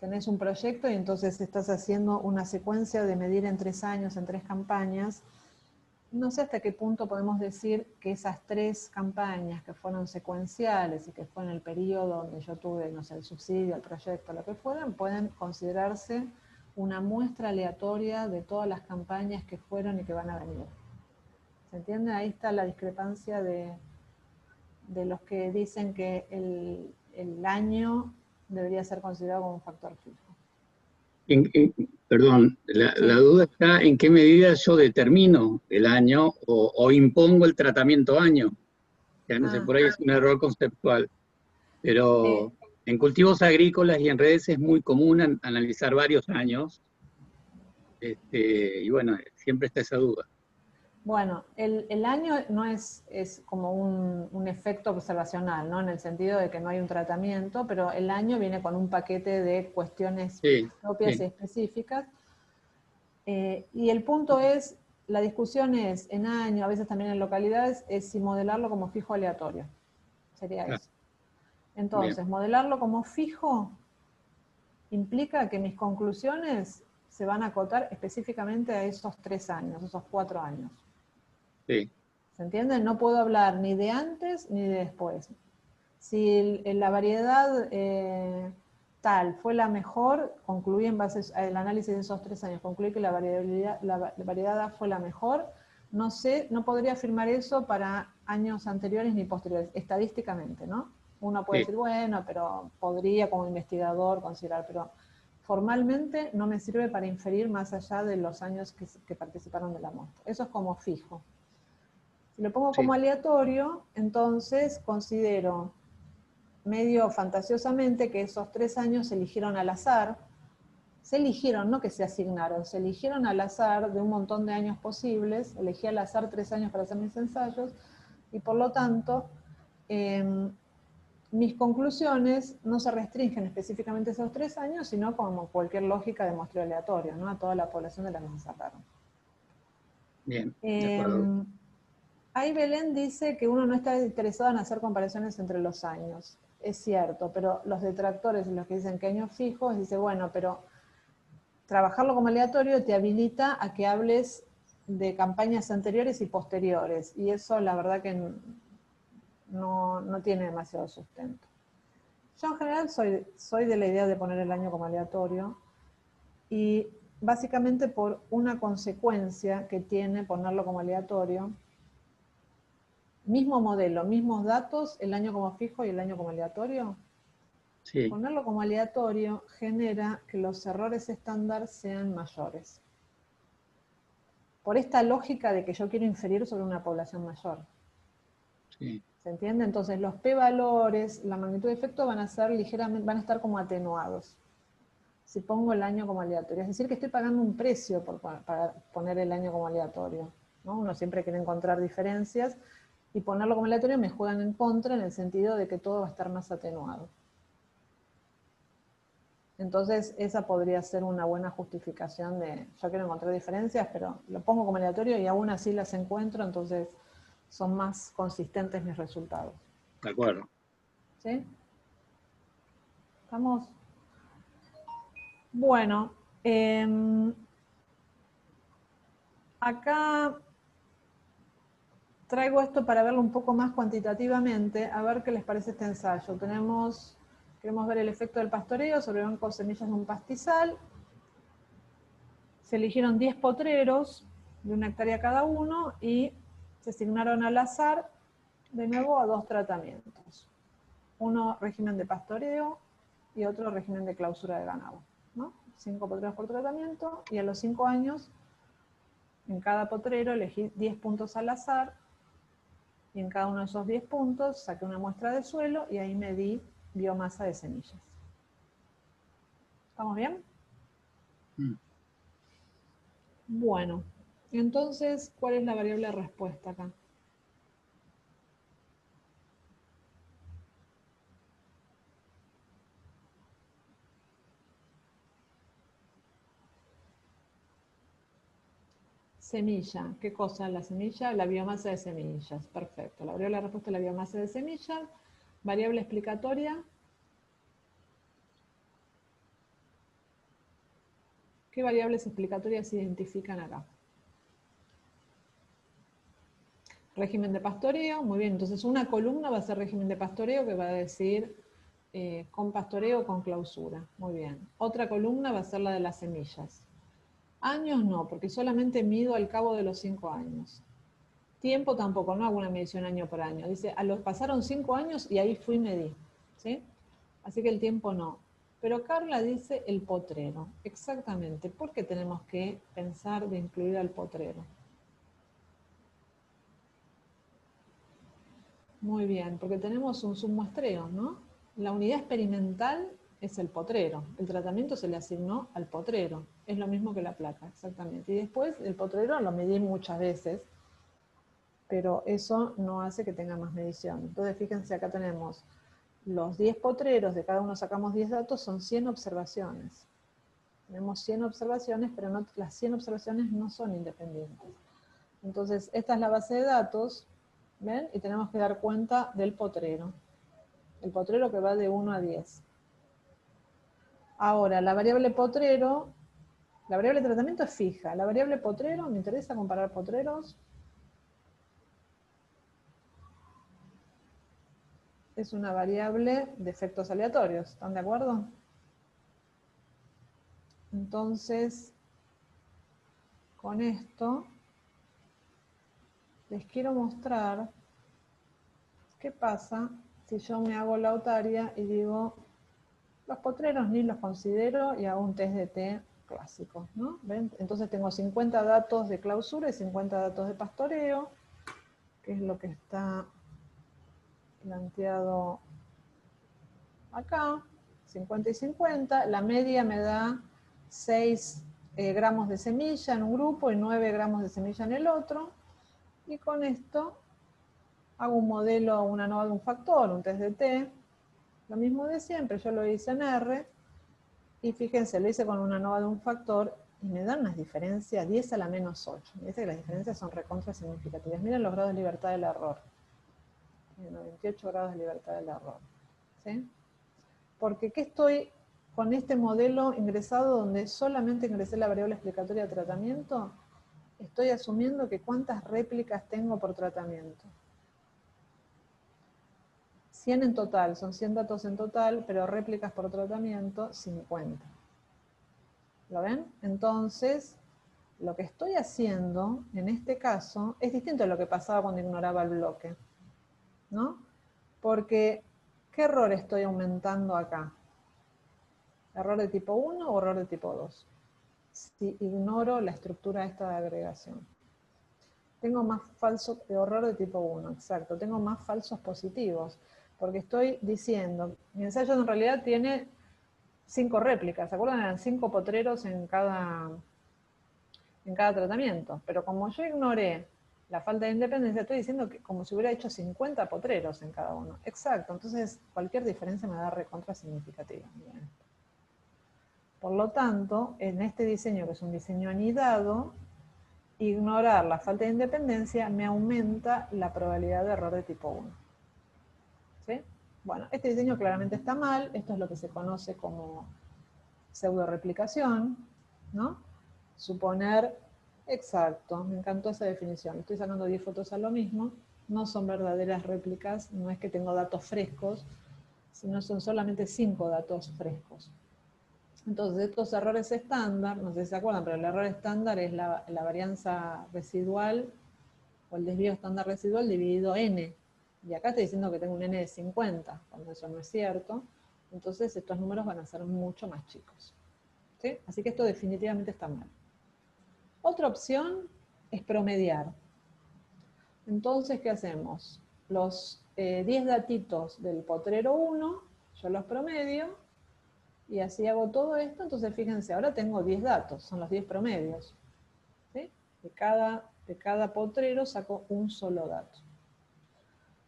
tenés un proyecto y entonces estás haciendo una secuencia de medir en 3 años, en 3 campañas. No sé hasta qué punto podemos decir que esas 3 campañas que fueron secuenciales y que fue en el periodo donde yo tuve, no sé, el subsidio, el proyecto, lo que fueran, pueden considerarse una muestra aleatoria de todas las campañas que fueron y que van a venir. ¿Se entiende? Ahí está la discrepancia de los que dicen que el año debería ser considerado como un factor fijo. Perdón, la duda está en qué medida yo determino el año o impongo el tratamiento año. Ya no sé, por ahí es un error conceptual. Pero en cultivos agrícolas y en redes es muy común analizar varios años. Y bueno, siempre está esa duda. Bueno, el año no es como un efecto observacional, ¿no? En el sentido de que no hay un tratamiento, pero el año viene con un paquete de cuestiones propias y específicas. Y el punto es, la discusión es en año, a veces también en localidades, es si modelarlo como fijo aleatorio. Sería eso. Entonces, modelarlo como fijo implica que mis conclusiones se van a acotar específicamente a esos 3 años, esos 4 años. Sí. ¿Se entiende? No puedo hablar ni de antes ni de después. Si la variedad tal fue la mejor, concluí en base al análisis de esos 3 años, concluí que la variedad A fue la mejor, no sé, no podría afirmar eso para años anteriores ni posteriores, estadísticamente, ¿no? Uno puede decir, bueno, pero podría como investigador considerar, pero formalmente no me sirve para inferir más allá de los años que participaron de la muestra. Eso es como fijo. Si lo pongo como aleatorio, entonces considero medio fantasiosamente que esos 3 años se eligieron al azar. Se eligieron, no que se asignaron, se eligieron al azar de un montón de años posibles. Elegí al azar 3 años para hacer mis ensayos y por lo tanto mis conclusiones no se restringen específicamente a esos 3 años, sino como cualquier lógica de muestreo aleatorio, ¿no? A toda la población de la que se sacaron. Bien, de acuerdo. Ahí Belén dice que uno no está interesado en hacer comparaciones entre los años. Es cierto, pero los detractores, los que dicen que años fijos, dicen, bueno, pero trabajarlo como aleatorio te habilita a que hables de campañas anteriores y posteriores, y eso la verdad que no tiene demasiado sustento. Yo en general soy de la idea de poner el año como aleatorio, y básicamente por una consecuencia que tiene ponerlo como aleatorio. Mismo modelo, mismos datos, el año como fijo y el año como aleatorio. Sí. Ponerlo como aleatorio genera que los errores estándar sean mayores. Por esta lógica de que yo quiero inferir sobre una población mayor. Sí. ¿Se entiende? Entonces los p-valores, la magnitud de efecto van a ser ligeramente, van a estar como atenuados. Si pongo el año como aleatorio. Es decir, que estoy pagando un precio para poner el año como aleatorio, ¿no? Uno siempre quiere encontrar diferencias, y ponerlo como aleatorio me juegan en contra en el sentido de que todo va a estar más atenuado. Entonces esa podría ser una buena justificación de, yo quiero encontrar diferencias, pero lo pongo como aleatorio y aún así las encuentro, entonces son más consistentes mis resultados. De acuerdo. ¿Sí? ¿Estamos? Bueno, acá traigo esto para verlo un poco más cuantitativamente, a ver qué les parece este ensayo. Queremos ver el efecto del pastoreo sobre bancos de semillas de un pastizal. Se eligieron 10 potreros de 1 hectárea cada uno y se asignaron al azar, de nuevo, a 2 tratamientos. Uno régimen de pastoreo y otro régimen de clausura de ganado, ¿no? 5 potreros por tratamiento, y a los 5 años, en cada potrero elegí 10 puntos al azar, y en cada uno de esos 10 puntos saqué una muestra de suelo y ahí medí biomasa de semillas. ¿Estamos bien? Bueno, entonces, ¿cuál es la variable de respuesta acá? Semilla, ¿qué cosa? La semilla, la biomasa de semillas. Perfecto, la variable de respuesta es la biomasa de semillas. Variable explicatoria. ¿Qué variables explicatorias se identifican acá? Régimen de pastoreo, muy bien. Entonces una columna va a ser régimen de pastoreo, que va a decir con pastoreo o con clausura. Muy bien. Otra columna va a ser la de las semillas. Años no, porque solamente mido al cabo de los 5 años. Tiempo tampoco, no hago una medición año por año. Dice, pasaron 5 años y ahí fui y medí. ¿Sí? Así que el tiempo no. Pero Carla dice el potrero. Exactamente. ¿Por qué tenemos que pensar de incluir al potrero? Muy bien, porque tenemos un submuestreo, ¿no? La unidad experimental es el potrero. El tratamiento se le asignó al potrero. Es lo mismo que la placa, exactamente. Y después el potrero lo medí muchas veces, pero eso no hace que tenga más medición. Entonces fíjense, acá tenemos los 10 potreros, de cada uno sacamos 10 datos, son 100 observaciones. Tenemos 100 observaciones, pero no, las 100 observaciones no son independientes. Entonces, esta es la base de datos, ¿ven? Y tenemos que dar cuenta del potrero. El potrero que va de 1 a 10. Ahora, la variable potrero, la variable de tratamiento es fija. La variable potrero, ¿me interesa comparar potreros? Es una variable de efectos aleatorios, ¿están de acuerdo? Entonces, con esto, les quiero mostrar qué pasa si yo me hago lautaria y digo, los potreros ni los considero y hago un test de T clásico, ¿no? ¿Ven? Entonces tengo 50 datos de clausura y 50 datos de pastoreo, que es lo que está planteado acá, 50 y 50. La media me da 6 gramos de semilla en un grupo y 9 gramos de semilla en el otro. Y con esto hago un modelo, una ANOVA de un factor, un test de T. Lo mismo de siempre, yo lo hice en R. Y fíjense, lo hice con una ANOVA de un factor y me dan unas diferencias 10 a la menos 8. Dice que las diferencias son recontra significativas. Miren los grados de libertad del error. 98 grados de libertad del error. ¿Sí? Porque ¿qué estoy con este modelo ingresado donde solamente ingresé la variable explicatoria de tratamiento? Estoy asumiendo que cuántas réplicas tengo por tratamiento. 100 en total, son 100 datos en total, pero réplicas por tratamiento, 50. ¿Lo ven? Entonces, lo que estoy haciendo en este caso es distinto a lo que pasaba cuando ignoraba el bloque, ¿no? Porque, ¿qué error estoy aumentando acá? ¿Error de tipo 1 o error de tipo 2? Si ignoro la estructura esta de agregación. Tengo más falso, error de tipo 1, exacto. Tengo más falsos positivos, porque estoy diciendo, mi ensayo en realidad tiene 5 réplicas, ¿se acuerdan? Eran 5 potreros en cada tratamiento. Pero como yo ignoré la falta de independencia, estoy diciendo que como si hubiera hecho 50 potreros en cada uno. Exacto, entonces cualquier diferencia me da recontra significativa. Bien. Por lo tanto, en este diseño, que es un diseño anidado, ignorar la falta de independencia me aumenta la probabilidad de error de tipo 1. ¿Sí? Bueno, este diseño claramente está mal, esto es lo que se conoce como pseudo-replicación, ¿no? Suponer, exacto, me encantó esa definición, estoy sacando 10 fotos a lo mismo, no son verdaderas réplicas, no es que tengo datos frescos, sino son solamente 5 datos frescos. Entonces, estos errores estándar, no sé si se acuerdan, pero el error estándar es la varianza residual, o el desvío estándar residual dividido n. Y acá estoy diciendo que tengo un n de 50, cuando eso no es cierto. Entonces, estos números van a ser mucho más chicos. ¿Sí? Así que esto definitivamente está mal. Otra opción es promediar. Entonces, ¿qué hacemos? Los 10 datitos del potrero 1, yo los promedio, y así hago todo esto. Entonces, fíjense, ahora tengo 10 datos, son los 10 promedios. ¿Sí? De cada potrero saco un solo dato.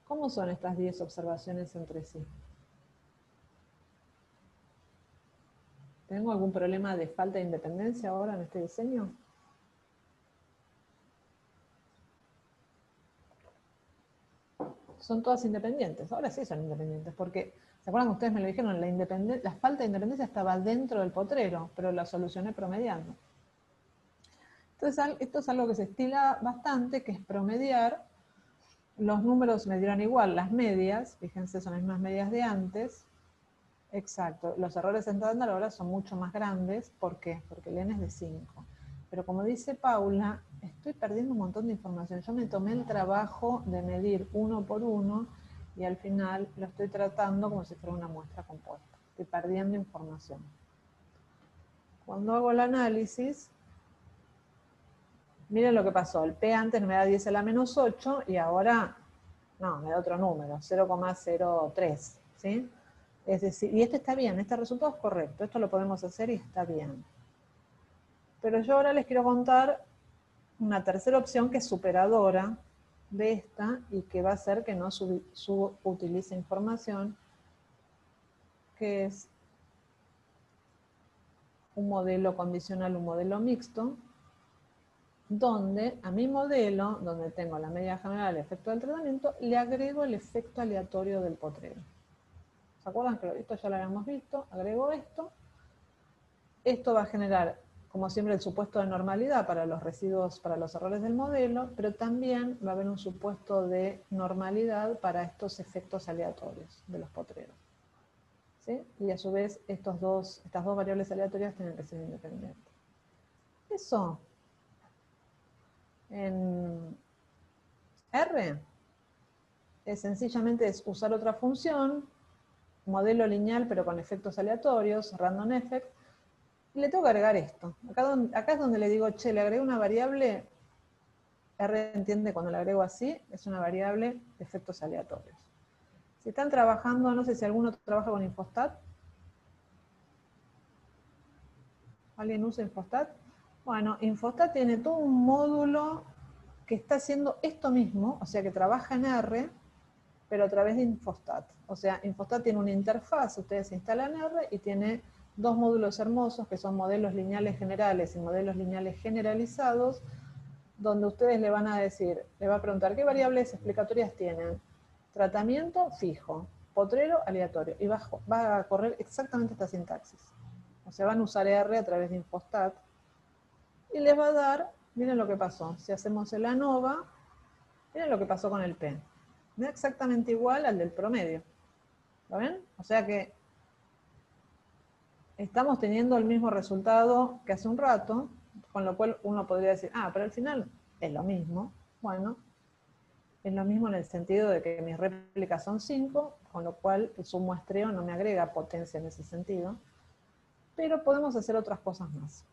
¿Cómo son estas 10 observaciones entre sí? ¿Tengo algún problema de falta de independencia ahora en este diseño? son todas independientes. Ahora sí son independientes, porque, ¿se acuerdan que ustedes me lo dijeron? La falta de independencia estaba dentro del potrero, pero la solucioné promediando. Entonces, esto es algo que se estila bastante, que es promediar. Los números me dieron igual, las medias, fíjense, son las mismas medias de antes. Exacto, los errores estándar ahora son mucho más grandes. ¿Por qué? Porque el n es de 5. Pero como dice Paula, estoy perdiendo un montón de información. Yo me tomé el trabajo de medir uno por uno y al final lo estoy tratando como si fuera una muestra compuesta. Estoy perdiendo información. Cuando hago el análisis, miren lo que pasó. El P antes me da 10 a la menos 8 y ahora, no, me da otro número, 0,03, ¿sí? Es decir, y este está bien, este resultado es correcto, esto lo podemos hacer y está bien. Pero yo ahora les quiero contar una tercera opción que es superadora de esta y que va a hacer que no subutilice información, que es un modelo condicional, un modelo mixto, donde a mi modelo, donde tengo la media general, el efecto del tratamiento, le agrego el efecto aleatorio del potrero. ¿Se acuerdan que esto ya lo habíamos visto? Agrego esto. Esto va a generar, como siempre, el supuesto de normalidad para los residuos, para los errores del modelo, pero también va a haber un supuesto de normalidad para estos efectos aleatorios de los potreros. ¿Sí? Y a su vez, estas dos variables aleatorias tienen que ser independientes. Eso en R sencillamente es usar otra función, modelo lineal pero con efectos aleatorios, random effect, y le tengo que agregar esto. Acá es donde le digo, che, le agrego una variable, R entiende cuando le agrego así, es una variable de efectos aleatorios. Si están trabajando, no sé si alguno trabaja con Infostat. ¿Alguien usa Infostat? Bueno, Infostat tiene todo un módulo que está haciendo esto mismo, o sea que trabaja en R, pero a través de Infostat. O sea, Infostat tiene una interfaz, ustedes instalan R y tiene dos módulos hermosos que son modelos lineales generales y modelos lineales generalizados, donde ustedes le van a decir, le va a preguntar qué variables explicatorias tienen. Tratamiento fijo, potrero aleatorio, y va a correr exactamente esta sintaxis. O sea, van a usar R a través de Infostat y les va a dar, miren lo que pasó, si hacemos el ANOVA, miren lo que pasó con el P. Me da exactamente igual al del promedio. ¿Lo ven? O sea que estamos teniendo el mismo resultado que hace un rato, con lo cual uno podría decir, ah, pero al final es lo mismo. Bueno, es lo mismo en el sentido de que mis réplicas son 5, con lo cual su muestreo no me agrega potencia en ese sentido, pero podemos hacer otras cosas más,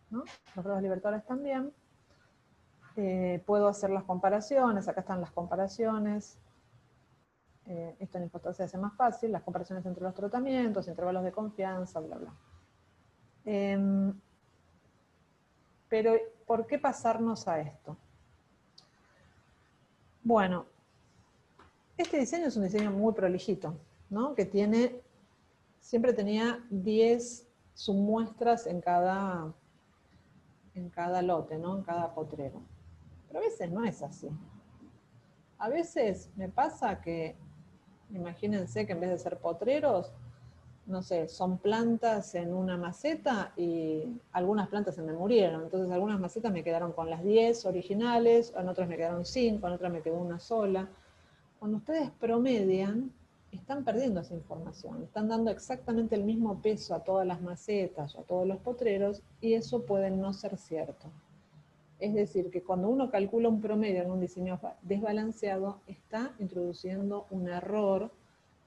¿no? Los grados libertadores también. Puedo hacer las comparaciones, acá están las comparaciones. Esto en Infostat se hace más fácil, las comparaciones entre los tratamientos, intervalos de confianza, bla, bla. Pero, ¿por qué pasarnos a esto? Bueno, este diseño es un diseño muy prolijito, ¿no? Que siempre tenía 10 submuestras en cada lote, ¿no? En cada potrero. Pero a veces no es así. A veces me pasa que, imagínense que en vez de ser potreros, no sé, son plantas en una maceta y algunas plantas se me murieron. Entonces algunas macetas me quedaron con las 10 originales, en otras me quedaron 5, en otras me quedó una sola. Cuando ustedes promedian, están perdiendo esa información. Están dando exactamente el mismo peso a todas las macetas o a todos los potreros y eso puede no ser cierto. Es decir, que cuando uno calcula un promedio en un diseño desbalanceado, está introduciendo un error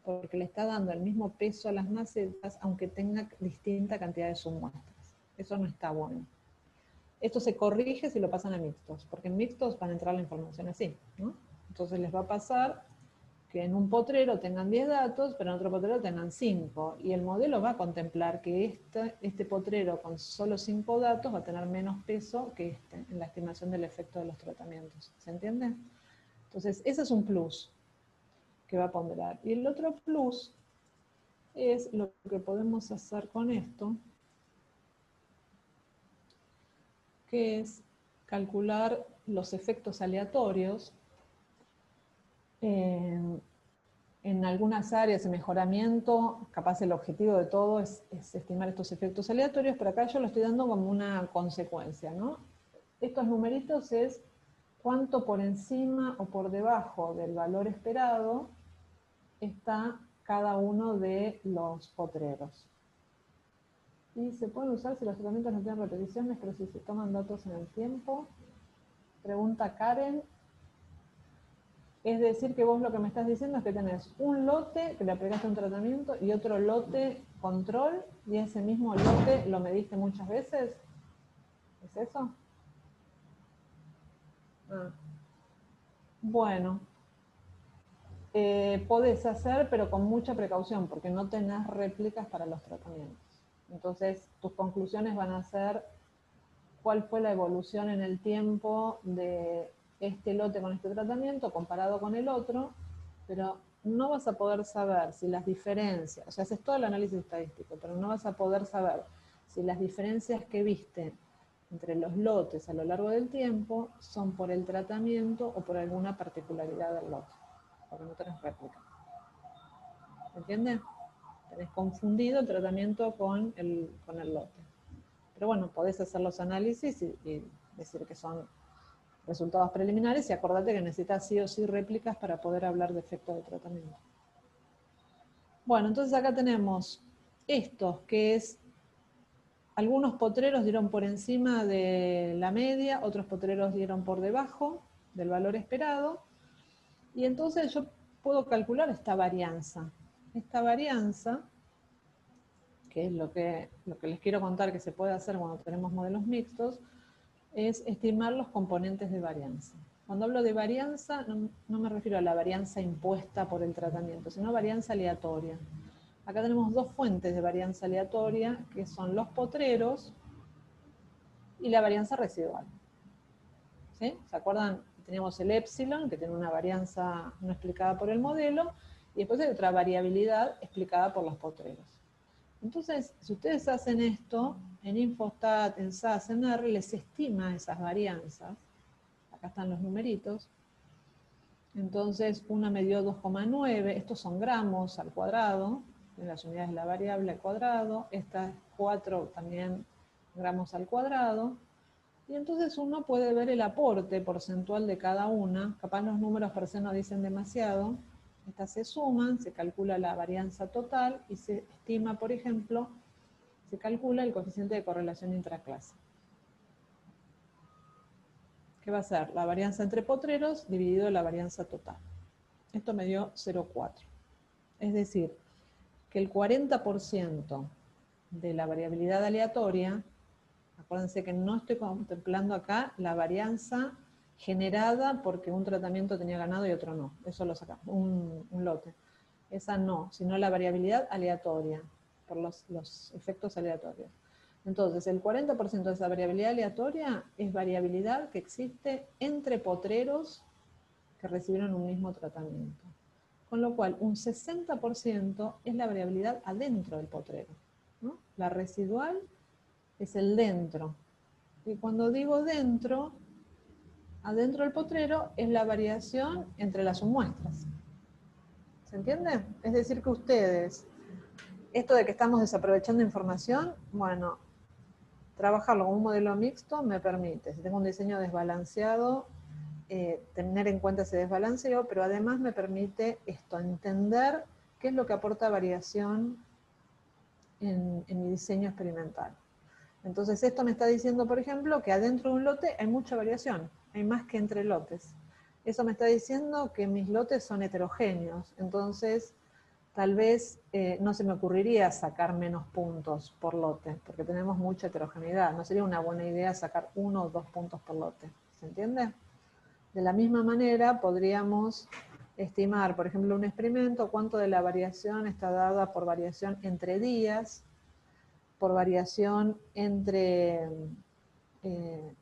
porque le está dando el mismo peso a las macetas, aunque tenga distinta cantidad de submuestras. Eso no está bueno. Esto se corrige si lo pasan a mixtos, porque en mixtos van a entrar la información así, ¿no? Entonces les va a pasar que en un potrero tengan 10 datos, pero en otro potrero tengan 5. Y el modelo va a contemplar que este potrero con solo 5 datos va a tener menos peso que este, en la estimación del efecto de los tratamientos. ¿Se entiende? Entonces, ese es un plus que va a ponderar. Y el otro plus es lo que podemos hacer con esto, que es calcular los efectos aleatorios En algunas áreas de mejoramiento, capaz el objetivo de todo es estimar estos efectos aleatorios, pero acá yo lo estoy dando como una consecuencia, ¿no? Estos numeritos es cuánto por encima o por debajo del valor esperado está cada uno de los potreros. Y se pueden usar si los tratamientos no tienen repeticiones, pero si se toman datos en el tiempo. Pregunta Karen. Es decir, que vos lo que me estás diciendo es que tenés un lote que le aplicaste un tratamiento y otro lote control, y ese mismo lote lo mediste muchas veces. ¿Es eso? Ah. Bueno. Podés hacer, pero con mucha precaución, porque no tenés réplicas para los tratamientos. Entonces, tus conclusiones van a ser cuál fue la evolución en el tiempo de este lote con este tratamiento comparado con el otro, pero no vas a poder saber si las diferencias, o sea, haces todo el análisis estadístico, pero no vas a poder saber si las diferencias que viste entre los lotes a lo largo del tiempo son por el tratamiento o por alguna particularidad del lote, porque no tenés réplica. ¿Entiendes? Tenés confundido el tratamiento con el lote. Pero bueno, podés hacer los análisis y decir que son resultados preliminares, y acordate que necesitas sí o sí réplicas para poder hablar de efecto de tratamiento. Bueno, entonces acá tenemos estos, que es, algunos potreros dieron por encima de la media, otros potreros dieron por debajo del valor esperado, y entonces yo puedo calcular esta varianza. Esta varianza, que es lo que les quiero contar que se puede hacer cuando tenemos modelos mixtos, es estimar los componentes de varianza. Cuando hablo de varianza, no me refiero a la varianza impuesta por el tratamiento, sino varianza aleatoria. Acá tenemos dos fuentes de varianza aleatoria, que son los potreros y la varianza residual. ¿Sí? ¿Se acuerdan? Teníamos el epsilon, que tiene una varianza no explicada por el modelo, y después hay otra variabilidad explicada por los potreros. Entonces, si ustedes hacen esto, en Infostat, en SAS, en R, les estima esas varianzas. Acá están los numeritos. Entonces, una me dio 2,9, estos son gramos al cuadrado, en las unidades de la variable al cuadrado, estas 4 también gramos al cuadrado, y entonces uno puede ver el aporte porcentual de cada una. Capaz los números per se no dicen demasiado. Estas se suman, se calcula la varianza total y se estima, por ejemplo, se calcula el coeficiente de correlación intraclase. ¿Qué va a ser? La varianza entre potreros dividido la varianza total. Esto me dio 0,4. Es decir, que el 40% de la variabilidad aleatoria, acuérdense que no estoy contemplando acá la varianza generada porque un tratamiento tenía ganado y otro no. Eso lo sacamos, un lote. Esa no, sino la variabilidad aleatoria, por los efectos aleatorios. Entonces, el 40% de esa variabilidad aleatoria es variabilidad que existe entre potreros que recibieron un mismo tratamiento. Con lo cual, un 60% es la variabilidad adentro del potrero, ¿no? La residual es el dentro. Y cuando digo dentro, adentro del potrero es la variación entre las submuestras. ¿Se entiende? Es decir que ustedes, esto de que estamos desaprovechando información, bueno, trabajarlo con un modelo mixto me permite, si tengo un diseño desbalanceado, tener en cuenta ese desbalanceo, pero además me permite esto, entender qué es lo que aporta variación en mi diseño experimental. Entonces esto me está diciendo, por ejemplo, que adentro de un lote hay mucha variación, hay más que entre lotes. Eso me está diciendo que mis lotes son heterogéneos, entonces tal vez no se me ocurriría sacar menos puntos por lote, porque tenemos mucha heterogeneidad. No sería una buena idea sacar 1 o 2 puntos por lote. ¿Se entiende? De la misma manera podríamos estimar, por ejemplo, un experimento, cuánto de la variación está dada por variación entre días, por variación entre,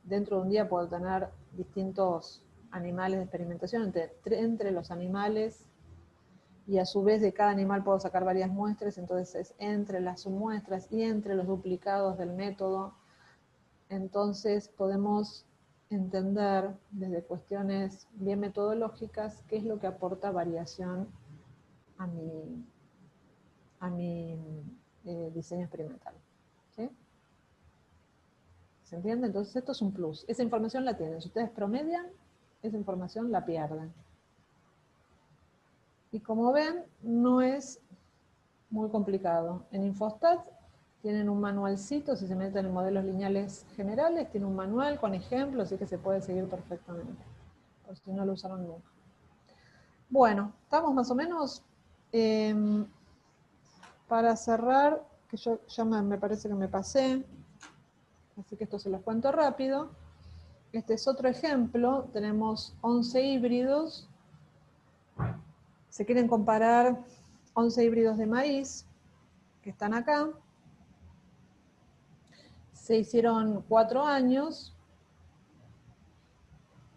dentro de un día puedo tener distintos animales de experimentación, entre los animales, y a su vez de cada animal puedo sacar varias muestras, entonces es entre las submuestras y entre los duplicados del método. Entonces podemos entender desde cuestiones bien metodológicas qué es lo que aporta variación a mi diseño experimental. ¿Sí? ¿Se entiende? Entonces esto es un plus. Esa información la tienen. Si ustedes promedian, esa información la pierden. Y como ven, no es muy complicado. En Infostat tienen un manualcito, si se meten en modelos lineales generales, tiene un manual con ejemplos, así que se puede seguir perfectamente, por si no lo usaron nunca. Bueno, estamos más o menos. Para cerrar, que yo ya me parece que me pasé, así que esto se los cuento rápido. Este es otro ejemplo, tenemos 11 híbridos. Se quieren comparar 11 híbridos de maíz, que están acá. Se hicieron 4 años.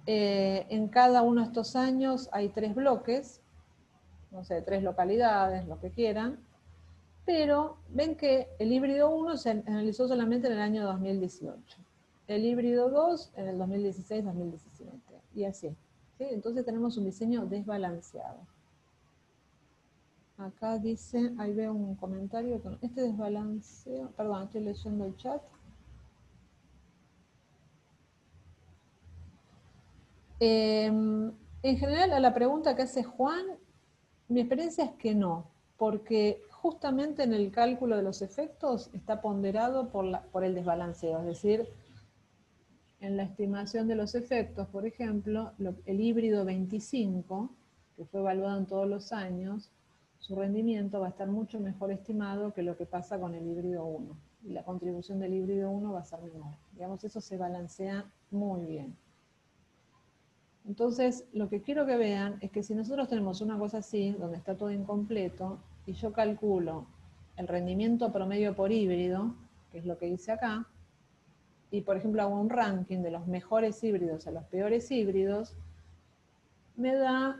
En cada uno de estos años hay 3 bloques, no sé, 3 localidades, lo que quieran. Pero ven que el híbrido 1 se analizó solamente en el año 2018. El híbrido 2 en el 2016-2017. Y así. ¿Sí? Entonces tenemos un diseño desbalanceado. Acá dice, ahí veo un comentario, con este desbalanceo, perdón, estoy leyendo el chat. En general, a la pregunta que hace Juan, mi experiencia es que no, porque justamente en el cálculo de los efectos está ponderado por el desbalanceo, es decir, en la estimación de los efectos, por ejemplo, el híbrido 25, que fue evaluado en todos los años, su rendimiento va a estar mucho mejor estimado que lo que pasa con el híbrido 1. Y la contribución del híbrido 1 va a ser menor. Digamos, eso se balancea muy bien. Entonces, lo que quiero que vean es que si nosotros tenemos una cosa así, donde está todo incompleto, y yo calculo el rendimiento promedio por híbrido, que es lo que hice acá, y por ejemplo hago un ranking de los mejores híbridos a los peores híbridos, me da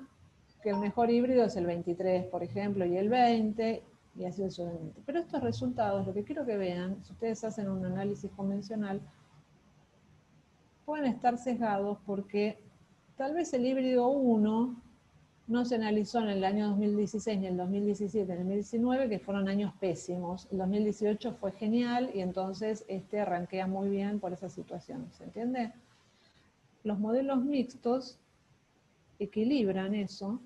que el mejor híbrido es el 23, por ejemplo, y el 20, y así sucesivamente. Pero estos resultados, lo que quiero que vean, si ustedes hacen un análisis convencional, pueden estar sesgados porque tal vez el híbrido 1 no se analizó en el año 2016, ni el 2017, ni el 2019, que fueron años pésimos. El 2018 fue genial y entonces arranquea muy bien por esa situación. ¿Se entiende? Los modelos mixtos equilibran eso.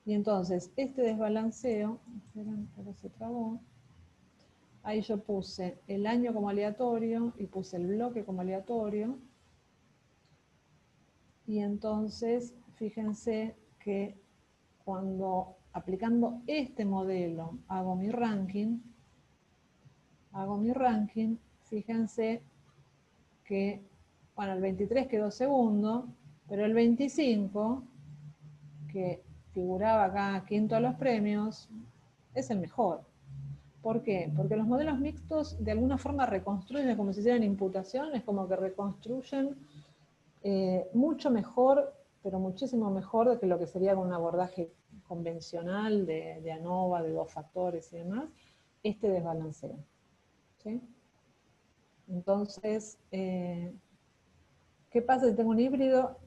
Y entonces este desbalanceo, esperen, ahora se trabó. Ahí yo puse el año como aleatorio y puse el bloque como aleatorio. Y entonces, fíjense que cuando aplicando este modelo hago mi ranking, fíjense que, bueno, el 23 quedó segundo, pero el 25, que figuraba acá quinto a los premios, es el mejor. ¿Por qué? Porque los modelos mixtos de alguna forma reconstruyen, como si hicieran imputación, es como que reconstruyen mucho mejor, pero muchísimo mejor de que lo que sería un abordaje convencional de ANOVA, de 2 factores y demás, este desbalanceo. ¿Sí? Entonces, ¿qué pasa si tengo un híbrido?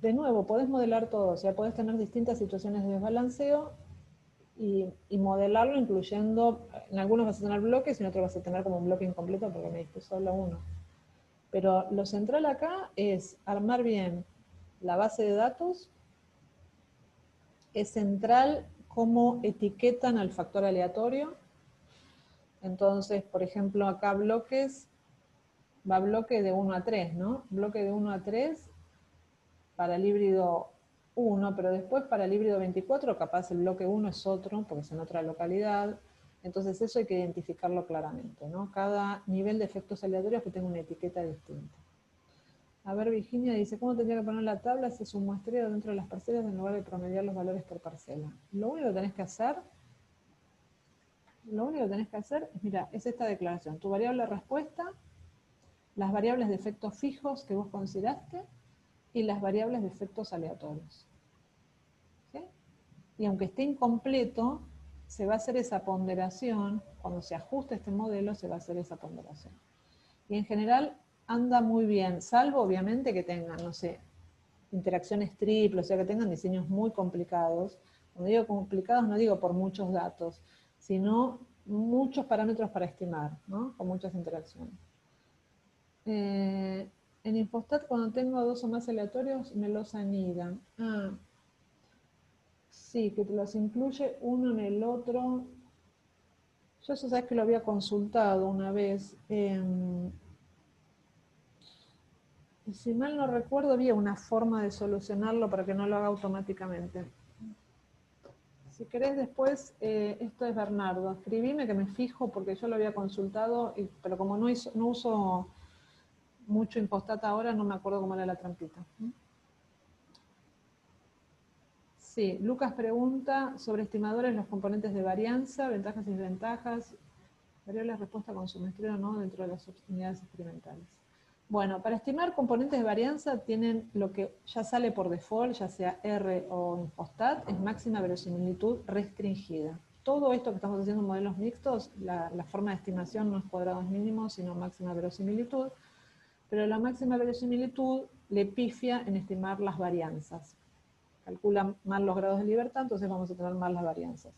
De nuevo, podés modelar todo, o sea, podés tener distintas situaciones de desbalanceo y modelarlo incluyendo, en algunos vas a tener bloques y en otros vas a tener como un bloque incompleto porque me diste solo uno. Pero lo central acá es armar bien la base de datos. Es central cómo etiquetan al factor aleatorio. Entonces, por ejemplo, acá bloques, va bloque de 1 a 3, ¿no? Bloque de 1 a 3 para el híbrido 1, pero después para el híbrido 24 capaz el bloque 1 es otro, porque es en otra localidad. Entonces eso hay que identificarlo claramente, ¿no? Cada nivel de efectos aleatorios que tenga una etiqueta distinta. A ver, Virginia dice, ¿cómo tendría que poner la tabla si es un muestreo dentro de las parcelas en lugar de promediar los valores por parcela? Lo único que tenés que hacer es, mira, es esta declaración. Tu variable respuesta, las variables de efectos fijos que vos consideraste y las variables de efectos aleatorios. ¿Sí? Y aunque esté incompleto, se va a hacer esa ponderación, cuando se ajuste este modelo, se va a hacer esa ponderación. Y en general, anda muy bien, salvo obviamente que tengan, no sé, interacciones triples, o sea, que tengan diseños muy complicados. Cuando digo complicados no digo por muchos datos, sino muchos parámetros para estimar, ¿no? Con muchas interacciones. En Infostat, cuando tengo 2 o más aleatorios, me los anidan. Ah, sí, que te los incluye uno en el otro. Yo eso sabes que lo había consultado una vez. Y si mal no recuerdo, había una forma de solucionarlo para que no lo haga automáticamente. Si querés después, esto es Bernardo, escribime que me fijo porque yo lo había consultado, pero como no uso mucho Infostat ahora, no me acuerdo cómo era la trampita. Sí, Lucas pregunta sobre estimadores, los componentes de varianza, ventajas y desventajas, variables respuesta con su maestría o no dentro de las unidades experimentales. Bueno, para estimar componentes de varianza tienen lo que ya sale por default, ya sea R o Infostat, es máxima verosimilitud restringida. Todo esto que estamos haciendo en modelos mixtos, la forma de estimación no es cuadrados mínimos, sino máxima verosimilitud, pero la máxima verosimilitud le pifia en estimar las varianzas. Calcula mal los grados de libertad, entonces vamos a tener mal las varianzas.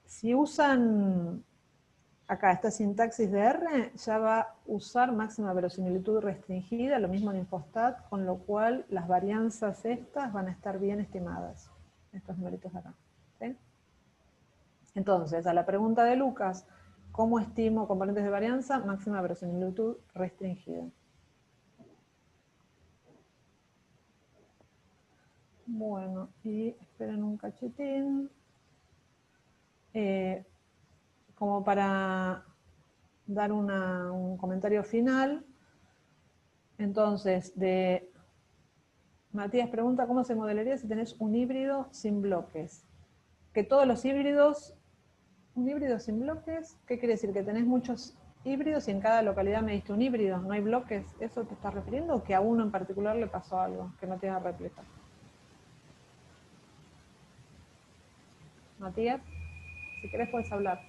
Si usan acá esta sintaxis de R, ya va a usar máxima verosimilitud restringida, lo mismo en Infostat, con lo cual las varianzas estas van a estar bien estimadas, estos numeritos de acá. ¿Sí? Entonces, a la pregunta de Lucas, ¿cómo estimo componentes de varianza? Máxima verosimilitud restringida. Bueno, y esperen un cachetín. Como para dar un comentario final. Entonces, Matías pregunta cómo se modelaría si tenés un híbrido sin bloques. Que todos los híbridos, un híbrido sin bloques, ¿qué quiere decir? Que tenés muchos híbridos y en cada localidad me diste un híbrido, no hay bloques. ¿Eso te estás refiriendo? ¿O que a uno en particular le pasó algo que no tiene réplica? Matías, si querés puedes hablar.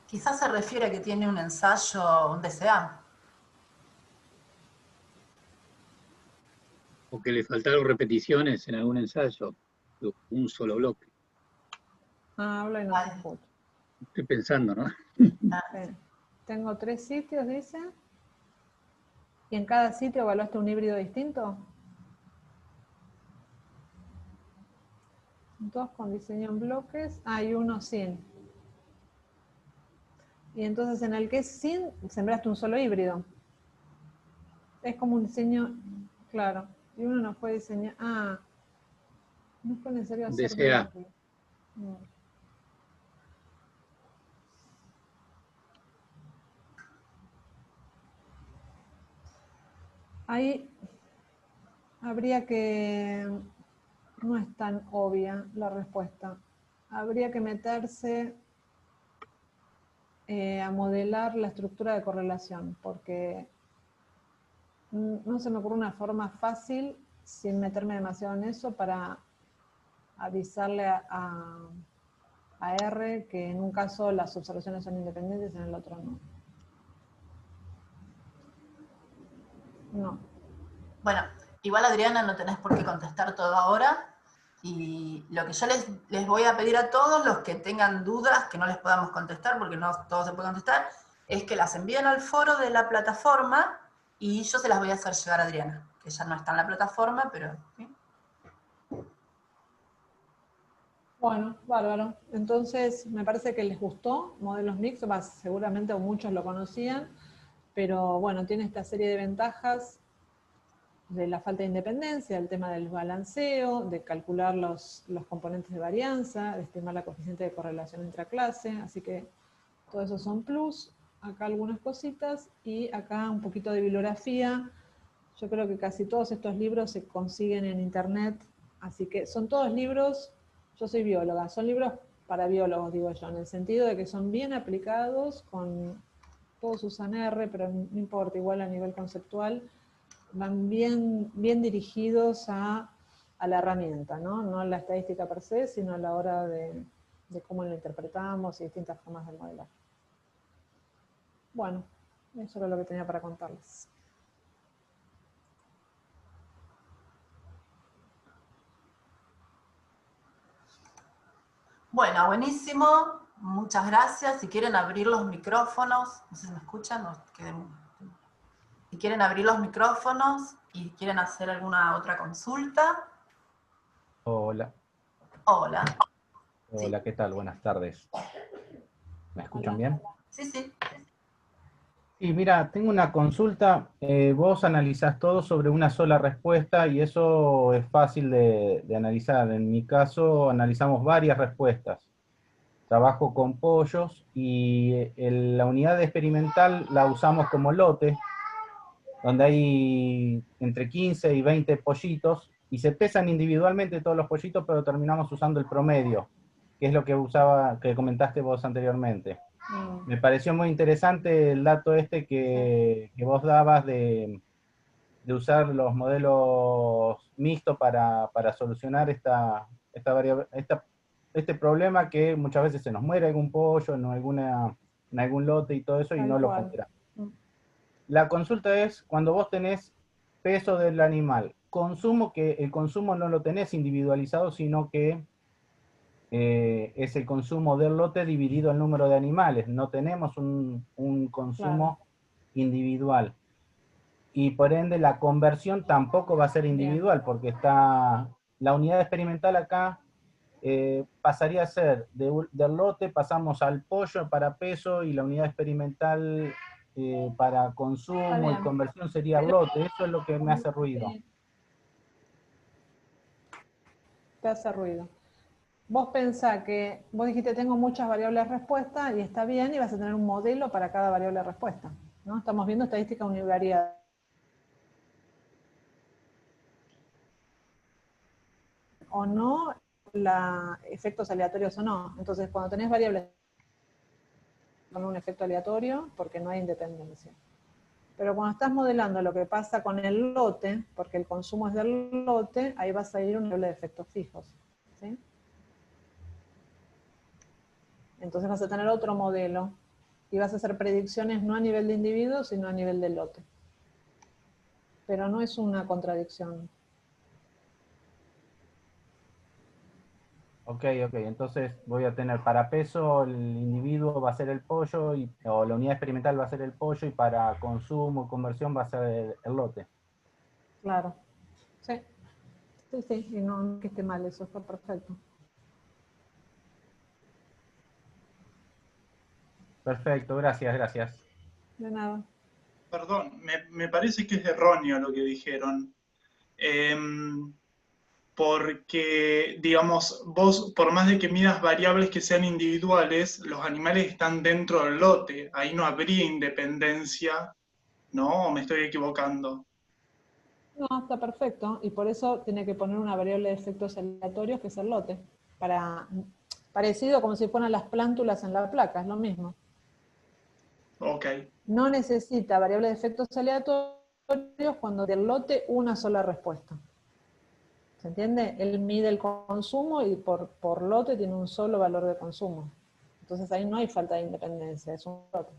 Quizás se refiere a que tiene un ensayo, un DCA. O que le faltaron repeticiones en algún ensayo, un solo bloque. Ah, habla y no se escucha. Estoy pensando, ¿no? Sí. Tengo 3 sitios, dice. ¿Y en cada sitio evaluaste un híbrido distinto? 2 con diseño en bloques. Ah, y uno sin. Y entonces en el que es sin, sembraste un solo híbrido. Es como un diseño, claro. Y uno no fue diseñado. Ah, no fue necesario hacer DCA. bloques. No. Ahí habría que, no es tan obvia la respuesta. Habría que meterse a modelar la estructura de correlación, porque no se me ocurre una forma fácil, sin meterme demasiado en eso, para avisarle a R que en un caso las observaciones son independientes y en el otro no. No. Bueno, igual Adriana no tenés por qué contestar todo ahora. Y lo que yo les voy a pedir a todos los que tengan dudas que no les podamos contestar, porque no todos se pueden contestar, es que las envíen al foro de la plataforma y yo se las voy a hacer llegar a Adriana, que ya no está en la plataforma, pero... ¿sí? Bueno, bárbaro. Entonces, me parece que les gustó Modelos Mixtos, seguramente muchos lo conocían, pero bueno, tiene esta serie de ventajas de la falta de independencia, el tema del balanceo, de calcular los componentes de varianza, de estimar la coeficiente de correlación intraclase, así que todo eso son plus. Acá algunas cositas y acá un poquito de bibliografía. Yo creo que casi todos estos libros se consiguen en internet, así que son todos libros, yo soy bióloga, son libros para biólogos, digo yo, en el sentido de que son bien aplicados, todos usan R, pero no importa, igual a nivel conceptual, van bien dirigidos a la herramienta, ¿no? No a la estadística per se, sino a la hora de de cómo lo interpretamos y distintas formas de modelar. Bueno, eso era lo que tenía para contarles. Bueno, buenísimo. Muchas gracias. Si quieren abrir los micrófonos, no sé si me escuchan o si quieren abrir los micrófonos y quieren hacer alguna otra consulta. Hola. Hola. Hola, Sí. ¿qué tal? Buenas tardes. ¿Me escuchan bien? Sí, sí. Sí, mira, tengo una consulta. Vos analizás todo sobre una sola respuesta y eso es fácil de analizar. En mi caso, analizamos varias respuestas. Trabajo con pollos y la unidad experimental la usamos como lote, donde hay entre 15 y 20 pollitos y se pesan individualmente todos los pollitos, pero terminamos usando el promedio, que es lo que comentaste vos anteriormente. Me pareció muy interesante el dato este que vos dabas de usar los modelos mixtos para solucionar este problema que muchas veces se nos muere algún pollo en algún lote y todo eso y Tal no lo cual. ponderamos. La consulta es cuando vos tenés peso del animal, que el consumo no lo tenés individualizado, sino que es el consumo del lote dividido el número de animales. No tenemos un consumo individual. Y por ende la conversión tampoco va a ser individual, porque está la unidad experimental acá pasaría a ser del lote, pasamos al pollo para peso y la unidad experimental para consumo y conversión sería el lote. Eso es lo que me hace ruido. Te hace ruido. Vos pensá que, vos dijiste tengo muchas variables de respuesta y está bien y vas a tener un modelo para cada variable de respuesta, ¿no? Estamos viendo estadística univariada. O no, efectos aleatorios o no. Entonces, cuando tenés variables con un efecto aleatorio, porque no hay independencia. Pero cuando estás modelando lo que pasa con el lote, porque el consumo es del lote, ahí vas a ir a un nivel de efectos fijos, ¿sí? Entonces vas a tener otro modelo y vas a hacer predicciones no a nivel de individuo, sino a nivel de lote. Pero no es una contradicción. Ok, entonces voy a tener para peso el individuo va a ser el pollo, o la unidad experimental va a ser el pollo, y para consumo y conversión va a ser el lote. Claro. Sí. Sí, y no que esté mal, eso está perfecto. Perfecto, gracias. De nada. Perdón, me parece que es erróneo lo que dijeron. Porque, digamos, vos, por más de que midas variables que sean individuales, los animales están dentro del lote. Ahí no habría independencia, ¿no? ¿O me estoy equivocando? No, está perfecto. Y por eso tiene que poner una variable de efectos aleatorios que es el lote. Parecido como si fueran las plántulas en la placa, es lo mismo. Ok. No necesita variable de efectos aleatorios cuando del lote una sola respuesta. ¿Se entiende? Él mide el consumo y por lote tiene un solo valor de consumo. Entonces ahí no hay falta de independencia, es un lote.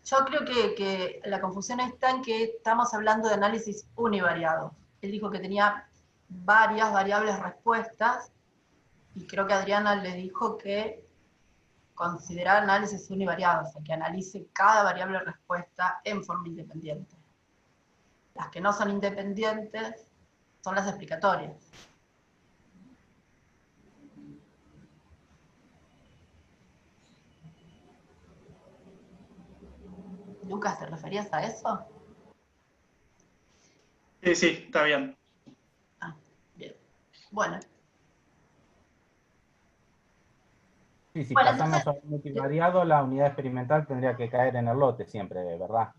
Yo creo que la confusión está en que estamos hablando de análisis univariado. Él dijo que tenía varias variables respuestas y creo que Adriana le dijo que considerar análisis univariado, o sea, que analice cada variable respuesta en forma independiente. Las que no son independientes son las explicatorias. Lucas, ¿te referías a eso? Sí, está bien. Ah, bien. Bueno. Sí, si Bueno, pasamos a un multivariado, la unidad experimental tendría que caer en el lote siempre, ¿verdad?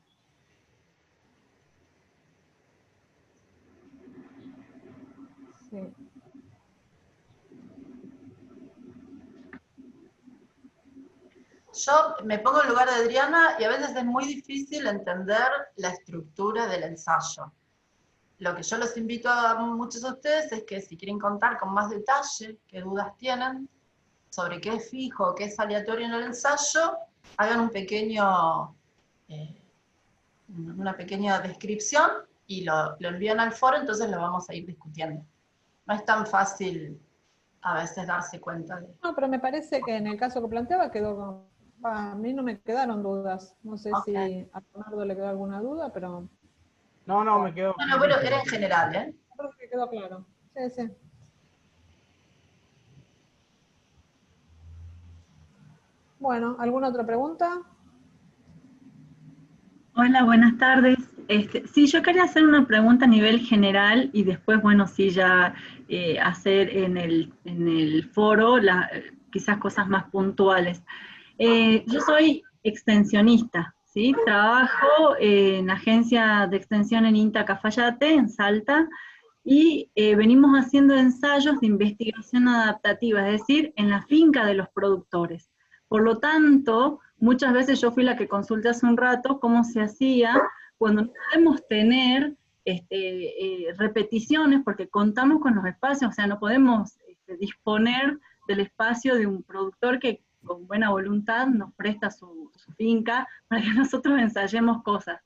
Sí. Yo me pongo en lugar de Adriana y a veces es muy difícil entender la estructura del ensayo. lo que yo los invito a muchos de ustedes es que si quieren contar con más detalle qué dudas tienen sobre qué es fijo, qué es aleatorio en el ensayo, hagan un pequeño, una pequeña descripción y lo envían al foro, entonces lo vamos a ir discutiendo. No es tan fácil a veces darse cuenta de... No, pero me parece que en el caso que planteaba quedó a mí no me quedaron dudas. No sé si a Leonardo le quedó alguna duda, pero... No, me quedó... No, bueno, era en general, ¿eh? Creo que quedó claro. Sí, sí. Bueno, ¿alguna otra pregunta? Hola, buenas tardes. Sí, yo quería hacer una pregunta a nivel general y después, bueno, sí, ya hacer en el foro quizás cosas más puntuales. Yo soy extensionista, ¿sí? Trabajo en agencia de extensión en INTA Cafayate, en Salta, y venimos haciendo ensayos de investigación adaptativa, es decir, en la finca de los productores. Por lo tanto, muchas veces yo fui la que consulté hace un rato cómo se hacía cuando no podemos tener repeticiones porque contamos con los espacios, o sea, no podemos disponer del espacio de un productor que con buena voluntad nos presta su finca para que nosotros ensayemos cosas.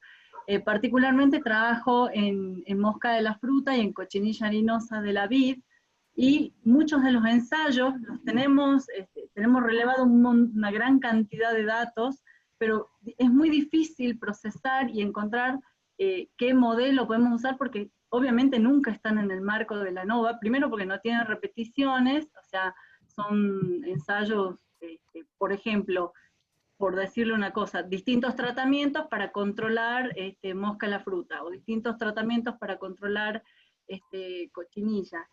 Particularmente trabajo en mosca de la fruta y en cochinilla harinosa de la vid, y muchos de los ensayos los tenemos relevado una gran cantidad de datos, pero es muy difícil procesar y encontrar qué modelo podemos usar, porque obviamente nunca están en el marco de la ANOVA, primero porque no tienen repeticiones, o sea, son ensayos, por ejemplo, por decirle una cosa, distintos tratamientos para controlar mosca en la fruta, o distintos tratamientos para controlar cochinilla.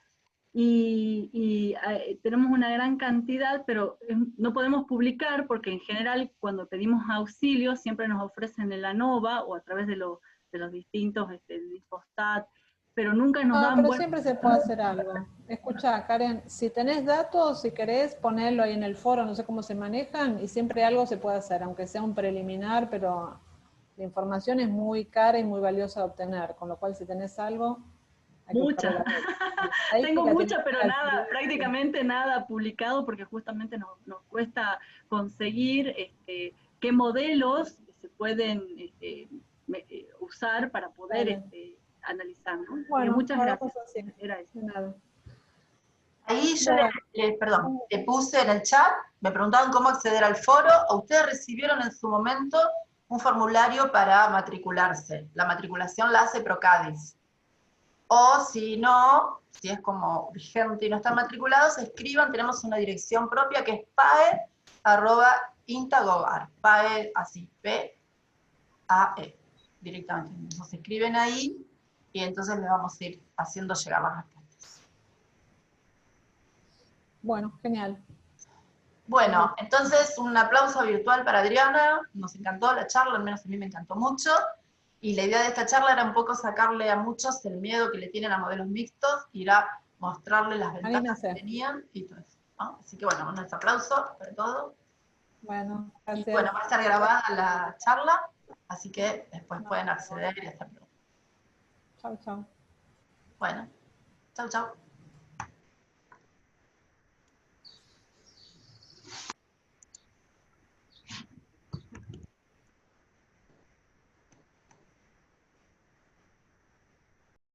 Y tenemos una gran cantidad, pero no podemos publicar porque en general cuando pedimos auxilio siempre nos ofrecen el ANOVA o a través de los distintos Lispostat, pero nunca nos dan... Pero siempre se puede hacer algo. Escucha, Karen, si tenés datos, si querés ponerlo ahí en el foro, no sé cómo se manejan, y siempre algo se puede hacer, aunque sea un preliminar, pero la información es muy cara y muy valiosa de obtener, con lo cual si tenés algo... Mucha. Tengo mucha, pero nada, prácticamente nada publicado, porque justamente nos cuesta conseguir qué modelos se pueden usar para poder analizar, ¿no? Bueno, muchas gracias. Así. Era eso. Nada. Ahí yo le puse en el chat, me preguntaban cómo acceder al foro, o ustedes recibieron en su momento un formulario para matricularse. La matriculación la hace Procadis. O si no, si es como urgente y no están matriculados, escriban, tenemos una dirección propia que es pae@intagobar, pae así, P-A-E, directamente. Nos escriben ahí y entonces le vamos a ir haciendo llegar las respuestas. Bueno, genial. Bueno, entonces un aplauso virtual para Adriana, nos encantó la charla, al menos a mí me encantó mucho. Y la idea de esta charla era un poco sacarle a muchos el miedo que le tienen a modelos mixtos, ir a mostrarles las ventajas que tenían y todo eso, ¿no? Así que bueno, un aplauso para todos. Bueno, gracias. Y bueno, va a estar grabada la charla, así que después pueden acceder y hacer preguntas. Chau, chau. Bueno, chau, chau.